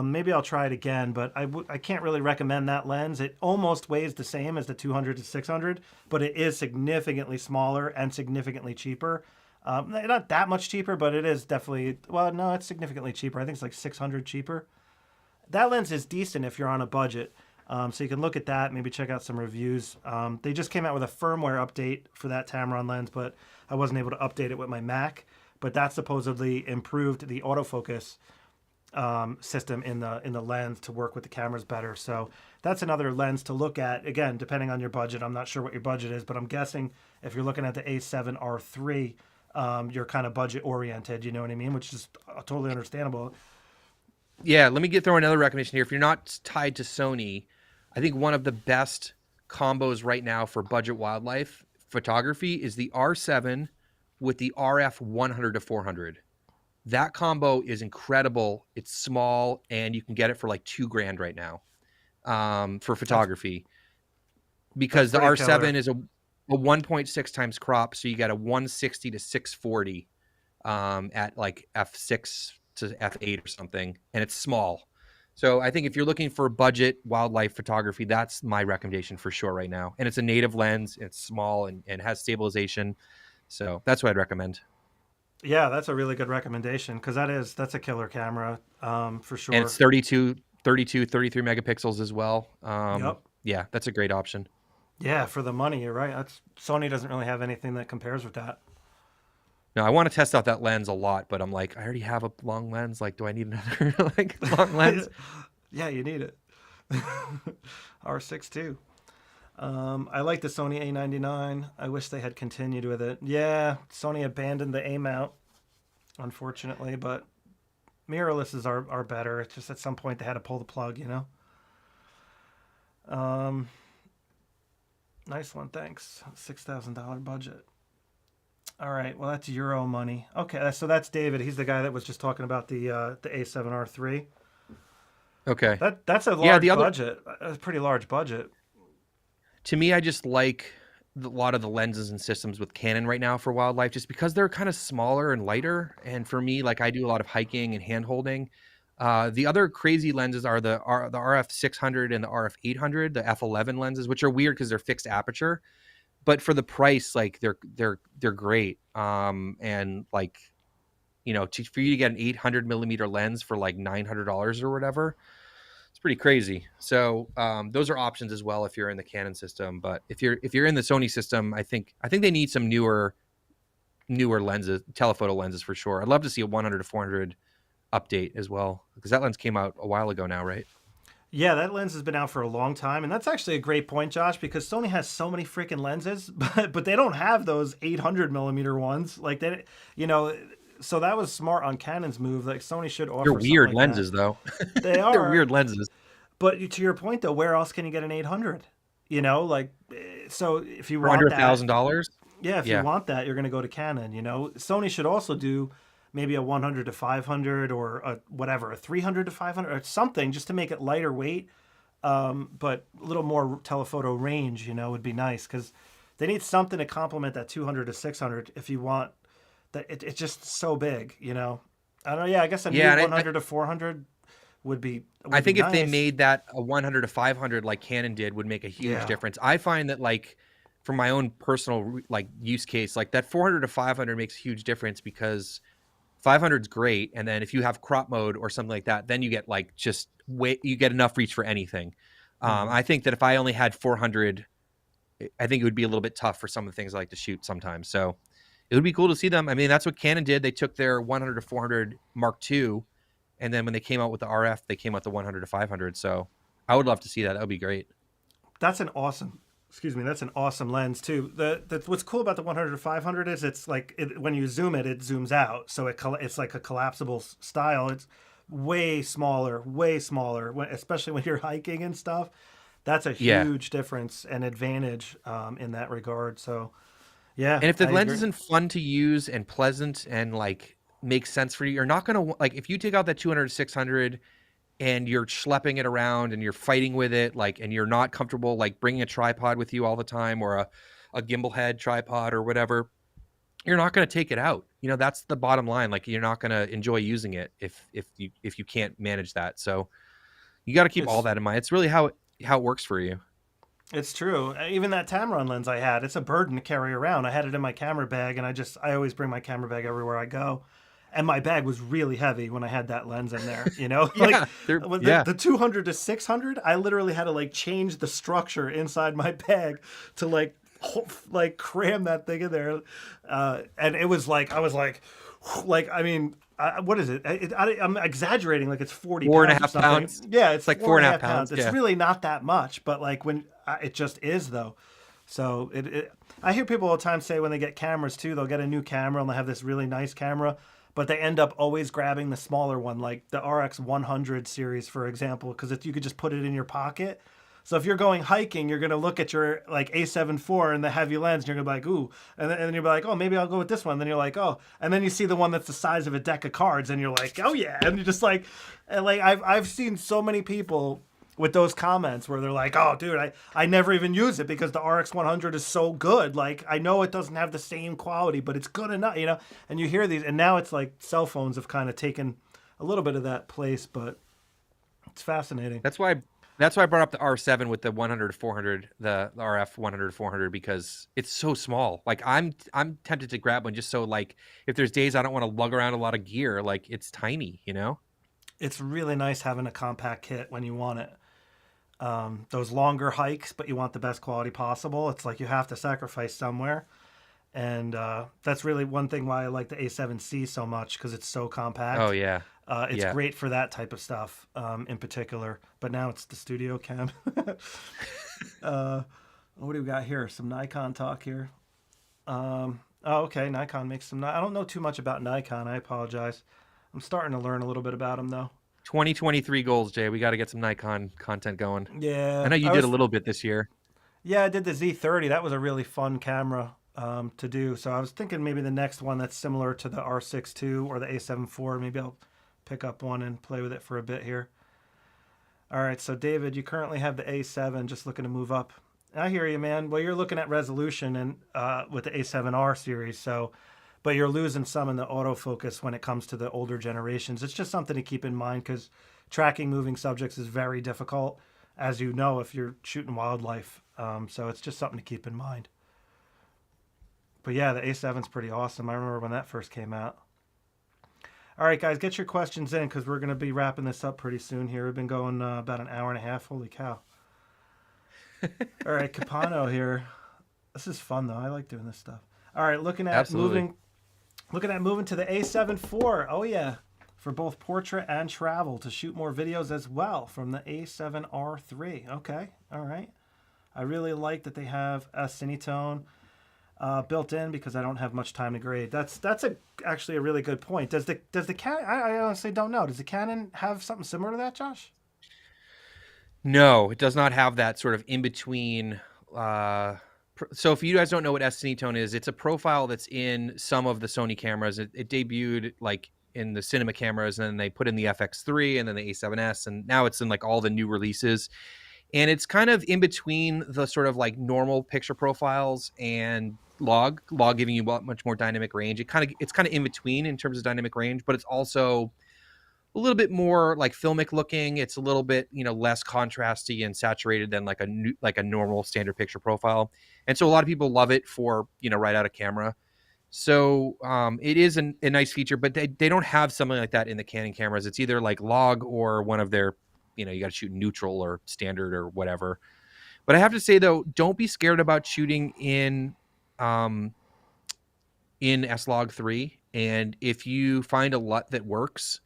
maybe I'll try it again, but I can't really recommend that lens. It almost weighs the same as the 200 to 600, but it is significantly smaller and significantly cheaper. Not that much cheaper, but it is definitely, well, no, it's significantly cheaper. I think it's like 600 cheaper. That lens is decent if you're on a budget. So you can look at that, maybe check out some reviews. They just came out with a firmware update for that Tamron lens, but I wasn't able to update it with my Mac. But that supposedly improved the autofocus system in the lens to work with the cameras better. So that's another lens to look at. Again, depending on your budget, I'm not sure what your budget is, but I'm guessing if you're looking at the A7 III, you're kind of budget oriented. You know what I mean? Which is totally understandable. Yeah, let me throw another recommendation here. If you're not tied to Sony, I think one of the best combos right now for budget wildlife photography is the R7 with the RF 100 to 400. That combo is incredible. It's small and you can get it for like $2,000 right now for That's photography that's because the pretty killer. R7 is a 1.6 times crop. So you got a 160 to 640 at like f6 to f8 or something. And it's small. So I think if you're looking for budget wildlife photography, that's my recommendation for sure right now. And it's a native lens. It's small and has stabilization. So that's what I'd recommend. Yeah, that's a really good recommendation because that's a killer camera for And it's sure. 33 megapixels as well. Yep. Yeah, that's a great option. Yeah, for the money, you're right. That's Sony doesn't really have anything that compares with that. Now I want to test out that lens a lot, but I'm like, I already have a long lens. Like, do I need another like long lens? Yeah, you need it. R6 II. I like the Sony A99. I wish they had continued with it. Yeah, Sony abandoned the A mount, unfortunately, but mirrorlesses are better. It's just at some point they had to pull the plug, you know? Um, nice one, thanks. $6,000 budget. All right, well that's Euro money. Okay, so that's David. He's the guy that was just talking about the A7 III. Okay. That's a Yeah, large the other budget. A pretty large budget. to me, I just like a lot of the lenses and systems with Canon right now for wildlife, just because they're kind of smaller and lighter. And for me, like I do a lot of hiking and hand holding. The other crazy lenses are the RF 600 and the RF 800, the f11 lenses, which are weird because they're fixed aperture, but for the price, like they're great. And like for you to get an 800 millimeter lens for like $900 or whatever, it's pretty crazy. So those are options as well if you're in the Canon system. But if you're in the Sony system, I think they need some newer lenses, telephoto lenses for sure. I'd love to see a 100 to 400 update as well because that lens came out a while ago now, right? Yeah, that lens has been out for a long time, and that's actually a great point, Josh, because Sony has so many freaking lenses, but they don't have those 800 millimeter ones. Like they, you know, So that was smart on Canon's move. Like Sony should offer They're something weird like lenses, that. though. They They're are. weird lenses. But to your point, though, where else can you get an 800? You know, like, so if you For under want that, $1,000. yeah, if you Yeah. want that, you're going to go to Canon. You know, Sony should also do maybe a 100 to 500 or a whatever, a 300 to 500 or something just to make it lighter weight, but a little more telephoto range. You know, would be nice because they need something to complement that 200 to 600 if you want that. It's just so big. You know, I don't know. Yeah, I guess a Yeah, new and 100 to 400 would be. I think if they nice. made that a 100 to 500 like Canon did would make a huge Yeah. difference. I find that like from my own personal like use case, like that 400 to 500 makes a huge difference because 500 is great, and then if you have crop mode or something like that, then you get like just you get enough reach for anything. I think that if I only had 400, I think it would be a little bit tough for some of the things I like to shoot sometimes. So it would be cool to see them. I mean, that's what Canon did. They took their 100 to 400 Mark II, and then when they came out with the RF, they came out the 100 to 500. So I would love to see that. That would be great. That's an awesome. Excuse me. That's an awesome lens too. What's cool about the 100 to 500 is it's like when you zoom it, it zooms out. So it's like a collapsible style. It's way smaller, especially when you're hiking and stuff. That's a Yeah. huge difference and advantage in that regard. So, yeah. And if the I lens agree. isn't fun to use and pleasant and like makes sense for you, you're not going to like if you take out that 200 to 600 and you're schlepping it around and you're fighting with it, like, and you're not comfortable like bringing a tripod with you all the time or a gimbal head tripod or whatever, you're not going to take it out. You know, that's the bottom line. Like, you're not going to enjoy using it if you can't manage that. So you got to keep all It's that in mind. It's really how it works for you. it's true. Even that Tamron lens I had, it's a burden to carry around. I had it in my camera bag, and I always bring my camera bag everywhere I go. And my bag was really heavy when I had that lens in there. You know, Yeah, like with the 200 to 600, I literally had to like change the structure inside my bag to like cram that thing in there. And it was like I was like I mean. What is it? I'm exaggerating. Like it's 40 4.5 pounds or something. pounds. Yeah, it's like 4.5 4.5 pounds. It's Yeah. really not that much, but like when it just is though. So I hear people all the time say when they get cameras too, they'll get a new camera and they'll have this really nice camera, but they end up always grabbing the smaller one, like the RX 100 series, for example, because you could just put it in your pocket. So if you're going hiking, you're gonna look at your like A7 IV and the heavy lens, and you're gonna be like, ooh, and then you'll be like, oh, maybe I'll go with this one. Then you're like, oh, and then you see the one that's the size of a deck of cards, and you're like, oh yeah, and you're just like, and like I've seen so many people with those comments where they're like, oh, dude, I never even use it because the RX 100 is so good. Like I know it doesn't have the same quality, but it's good enough, you know. And you hear these, and now it's like cell phones have kind of taken a little bit of that place, but it's fascinating. That's why I brought up the R7 with the 100 to 400, the RF 100 to 400, because it's so small. Like I'm tempted to grab one just so like if there's days I don't want to lug around a lot of gear, like it's tiny, you know? It's really nice having a compact kit when you want it. Those longer hikes, but you want the best quality possible. It's like you have to sacrifice somewhere. And that's really one thing why I like the A7C so much, because it's so compact. Oh yeah. It's Yeah. great for that type of stuff in particular. But now it's the studio cam. What do we got here? Some Nikon talk here. Okay. Nikon makes some. I don't know too much about Nikon. I apologize. I'm starting to learn a little bit about them though. 2023 goals, Jay. We got to get some Nikon content going. Yeah. I know you did a little bit this year. Yeah, I did the Z30. That was a really fun camera to do. So I was thinking maybe the next one that's similar to the R6 II or the A7 IV. Maybe I'll pick up one and play with it for a bit here. All right, so David, you currently have the A7, just looking to move up. I hear you, man. Well, you're looking at resolution and with the A7R series, so but you're losing some in the autofocus when it comes to the older generations. It's just something to keep in mind because tracking moving subjects is very difficult, as you know, if you're shooting wildlife. So it's just something to keep in mind. But yeah, the A7's pretty awesome. I remember when that first came out. All right, guys, get your questions in because we're going to be wrapping this up pretty soon here. We've been going about an hour and a half. Holy cow. All right, Capano here. This is fun, though. I like doing this stuff. All right, looking at moving to the A7 IV. Oh, yeah. For both portrait and travel to shoot more videos as well from the A7R III. Okay, all right. I really like that they have a S-Cinetone. built in because I don't have much time to grade. Actually a really good point. Does the Canon? I honestly don't know. Does the Canon have something similar to that, Josh? No, it does not have that sort of in between. So if you guys don't know what S-Cinetone is, it's a profile that's in some of the Sony cameras. It debuted like in the cinema cameras, and then they put in the FX3 and then the A7S, and now it's in like all the new releases. And it's kind of in between the sort of like normal picture profiles and log giving you much more dynamic range. It's kind of in between in terms of dynamic range, but it's also a little bit more like filmic looking. It's a little bit, less contrasty and saturated than like a normal standard picture profile. And so a lot of people love it for, right out of camera. So it is a nice feature, but they don't have something like that in the Canon cameras. It's either like log or one of their, you got to shoot neutral or standard or whatever. But I have to say though, don't be scared about shooting in S-Log 3. And if you find a LUT that works,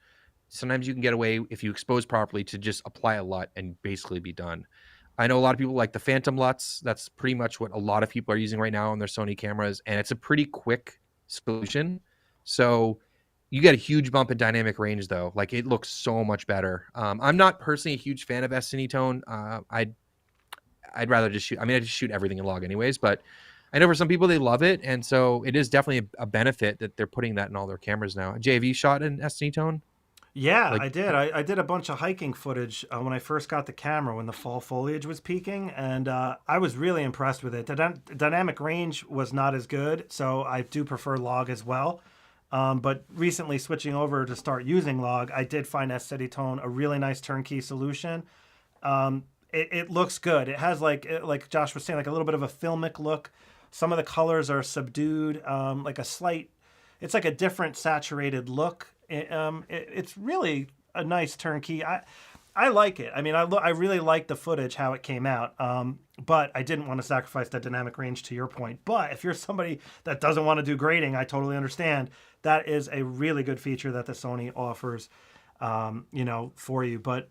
sometimes you can get away, if you expose properly, to just apply a LUT and basically be done. I know a lot of people like the Phantom LUTs. That's pretty much what a lot of people are using right now on their Sony cameras, and it's a pretty quick solution. So you get a huge bump in dynamic range, though. Like, it looks so much better. I'm not personally a huge fan of S-Cinetone. I'd rather just shoot. I mean, I just shoot everything in log anyways, but I know for some people they love it, and so it is definitely a benefit that they're putting that in all their cameras now. Jay, have you shot in S-Cinetone? Yeah, Like, I did. I did a bunch of hiking footage when I first got the camera when the fall foliage was peaking, and I was really impressed with it. The dynamic range was not as good, so I do prefer log as well. But recently switching over to start using log, I did find S-Cinetone a really nice turnkey solution. It looks good. It has like Josh was saying, like a little bit of a filmic look. Some of the colors are subdued, like a slight. It's like a different saturated look. It's really a nice turnkey. I like it. I mean, I really like the footage, how it came out. But I didn't want to sacrifice that dynamic range, to your point. But if you're somebody that doesn't want to do grading, I totally understand. That is a really good feature that the Sony offers, for you. But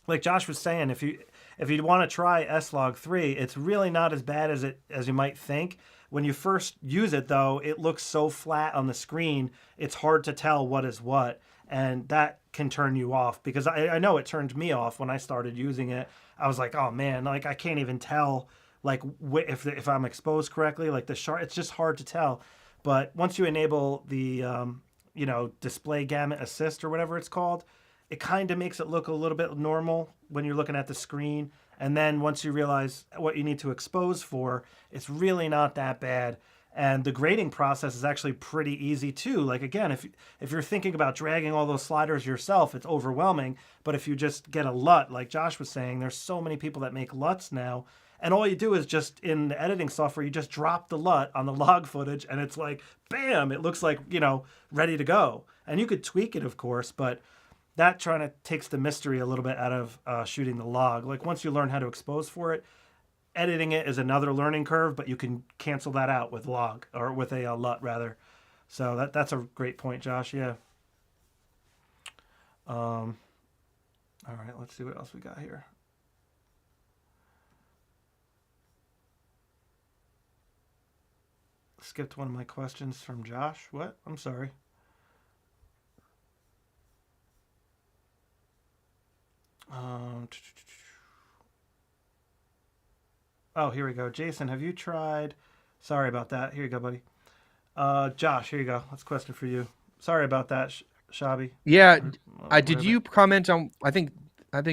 like Josh was saying, if you want to try S-Log 3, it's really not as bad as you might think. When you first use it, though, it looks so flat on the screen, it's hard to tell what is what, and that can turn you off, because I know it turned me off when I started using it. I was like, oh man, like I can't even tell like if I'm exposed correctly, like the sharp. It's just hard to tell. But once you enable the display gamut assist or whatever it's called, it kind of makes it look a little bit normal when you're looking at the screen. And then once you realize what you need to expose for, it's really not that bad. And the grading process is actually pretty easy too. Like again, if you're thinking about dragging all those sliders yourself, it's overwhelming. But if you just get a LUT, like Josh was saying, there's so many people that make LUTs now. And all you do is just in the editing software, you just drop the LUT on the log footage, and it's like, bam, it looks like, ready to go. And you could tweak it, of course, but that trying to takes the mystery a little bit out of shooting the log. Like once you learn how to expose for it, editing it is another learning curve, but you can cancel that out with log, or with a LUT rather. So that's a great point, Josh. Yeah. All right, let's see what else we got here. Skipped one of my questions from Josh. What? I'm sorry. Oh, here we go. Jason, have you tried? Sorry about that. Here you go, buddy. Josh, here you go. That's a question for you. Sorry about that, Shabby. Yeah, Or did whatever. you comment on? I think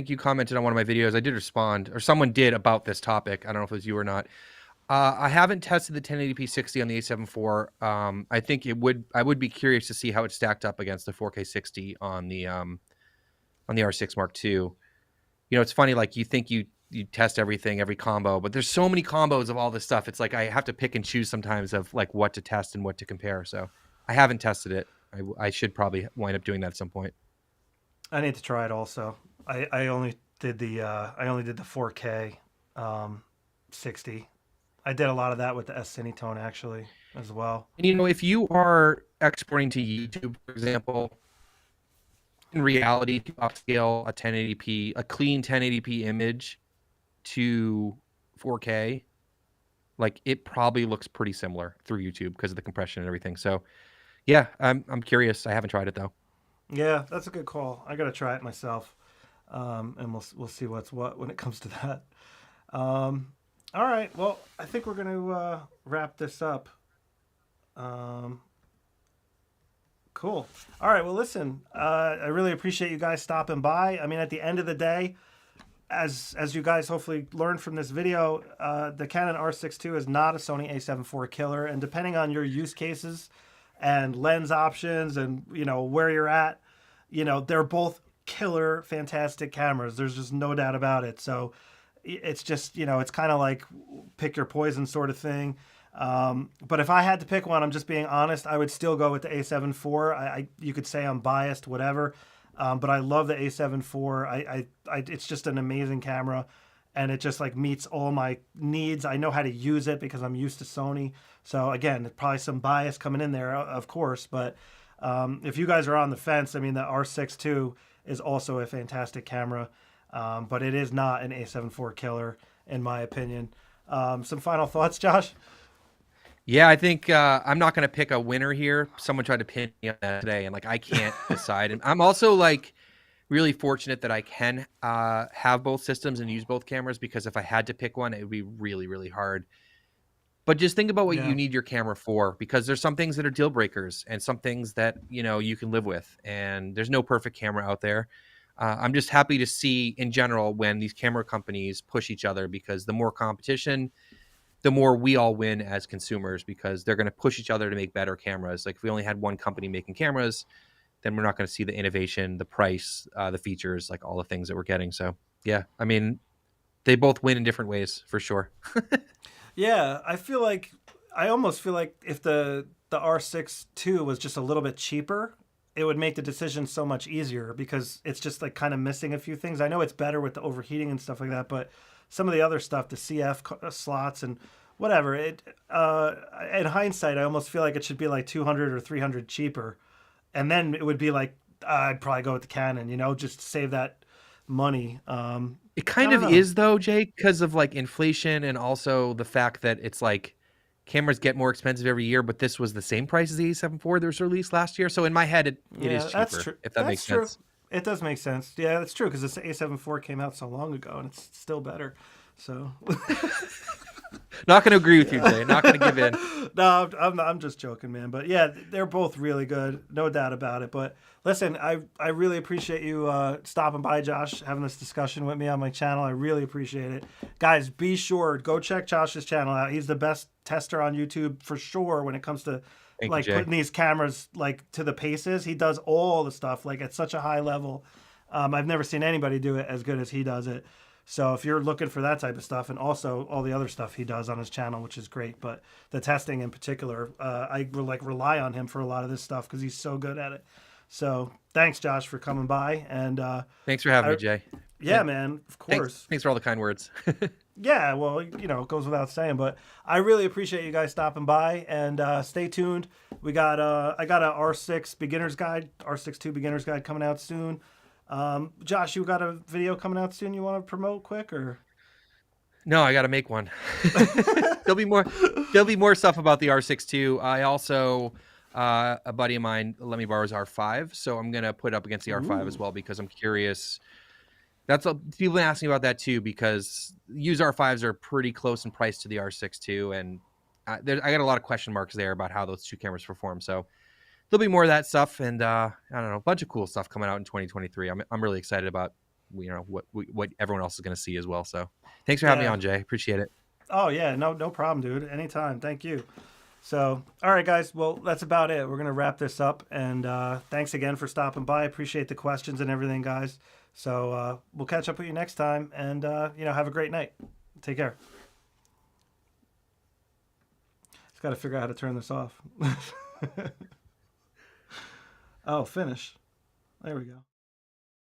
you commented on one of my videos. I did respond, or someone did, about this topic. I don't know if it was you or not. I haven't tested the 1080p 60 on the A7 IV. I think I would be curious to see how it stacked up against the 4K 60 on the R6 Mark II. It's funny. Like you think you test everything, every combo, but there's so many combos of all this stuff. It's like I have to pick and choose sometimes of like what to test and what to compare. So I haven't tested it. I should probably wind up doing that at some point. I need to try it also. I only did the 4K 60. I did a lot of that with the S-Cinetone actually as well. And if you are exporting to YouTube, for example, in reality, to upscale a 1080p, a clean 1080p image to 4K, like it probably looks pretty similar through YouTube because of the compression and everything. So yeah, I'm curious. I haven't tried it though. Yeah, that's a good call. I gotta try it myself, and we'll see what's what when it comes to that. All right, well, I think we're gonna wrap this up. Um, cool. All right, well, listen, I really appreciate you guys stopping by. I mean, at the end of the day, as you guys hopefully learned from this video, the Canon R6 II is not a Sony A7 IV Killer, and depending on your use cases and lens options and where you're at, they're both killer, fantastic cameras. There's just no doubt about it. So it's just it's kind of like pick your poison sort of thing. But if I had to pick one, I'm just being honest, I would still go with the A7 IV. You could say I'm biased, whatever. But I love the A7 IV. It's just an amazing camera, and it just like meets all my needs. I know how to use it because I'm used to Sony. So again, probably some bias coming in there, of course. But if you guys are on the fence, I mean, the R6 II is also a fantastic camera, but it is not an A7 IV Killer, in my opinion. Some final thoughts, Josh? Yeah, I think I'm not going to pick a winner here. Someone tried to pin me on that today, and like I can't decide. And I'm also like really fortunate that I can have both systems and use both cameras, because if I had to pick one, it would be really, really hard. But just think about what you need your camera for, because there's some things that are deal breakers and some things that you can live with. And there's no perfect camera out there. I'm just happy to see in general when these camera companies push each other, because the more competition, the more we all win as consumers, because they're going to push each other to make better cameras. Like if we only had one company making cameras, then we're not going to see the innovation, the price, the features, like all the things that we're getting. So yeah, I mean, they both win in different ways for sure. Yeah, I almost feel like if the R6 II was just a little bit cheaper, it would make the decision so much easier, because it's just like kind of missing a few things. I know it's better with the overheating and stuff like that, but some of the other stuff, the CF slots and whatever, in hindsight, I almost feel like it should be like 200 or 300 cheaper, and then it would be like I'd probably go with the Canon, just to save that money. It kind of is though, Jake, because of like inflation and also the fact that it's like cameras get more expensive every year, but this was the same price as the A7 IV that was released last year. So in my head, it is cheaper, that's true. if that makes sense. It does make sense. Yeah, that's true, because this A7 IV came out so long ago, and it's still better. So Not going to agree with you, Jay. Not going to give in. No, I'm just joking, man. But yeah, they're both really good, no doubt about it. But listen, I really appreciate you stopping by, Josh, having this discussion with me on my channel. I really appreciate it. Guys, be sure, go check Josh's channel out. He's the best tester on YouTube for sure when it comes to putting these cameras like to the paces. He does all the stuff like at such a high level. I've never seen anybody do it as good as he does it. So if you're looking for that type of stuff, and also all the other stuff he does on his channel, which is great, but the testing in particular, I rely on him for a lot of this stuff because he's so good at it. So thanks, Josh, for coming by. And thanks for having me, Jay. Yeah, man, of course. Thanks for all the kind words. Yeah, well, it goes without saying, but I really appreciate you guys stopping by, and stay tuned. I got a R6 beginner's guide, R6 II beginner's guide coming out soon. Josh, you got a video coming out soon you want to promote quick, or? No, I got to make one. There'll be more stuff about the R6 II. I also, a buddy of mine let me borrow his R5, so I'm going to put it up against the R5 as well, because I'm curious. People been asking about that too, because used R5s are pretty close in price to the R6 II, and I got a lot of question marks there about how those two cameras perform. So there'll be more of that stuff, and I don't know, a bunch of cool stuff coming out in 2023. I'm really excited about what everyone else is going to see as well. So thanks for having me on, Jay. Appreciate it. Oh yeah, no problem, dude. Anytime. Thank you. So, all right, guys. Well, that's about it. We're gonna wrap this up, and thanks again for stopping by. Appreciate the questions and everything, guys. So we'll catch up with you next time, and have a great night. Take care. Just got to figure out how to turn this off. Oh, finish. There we go.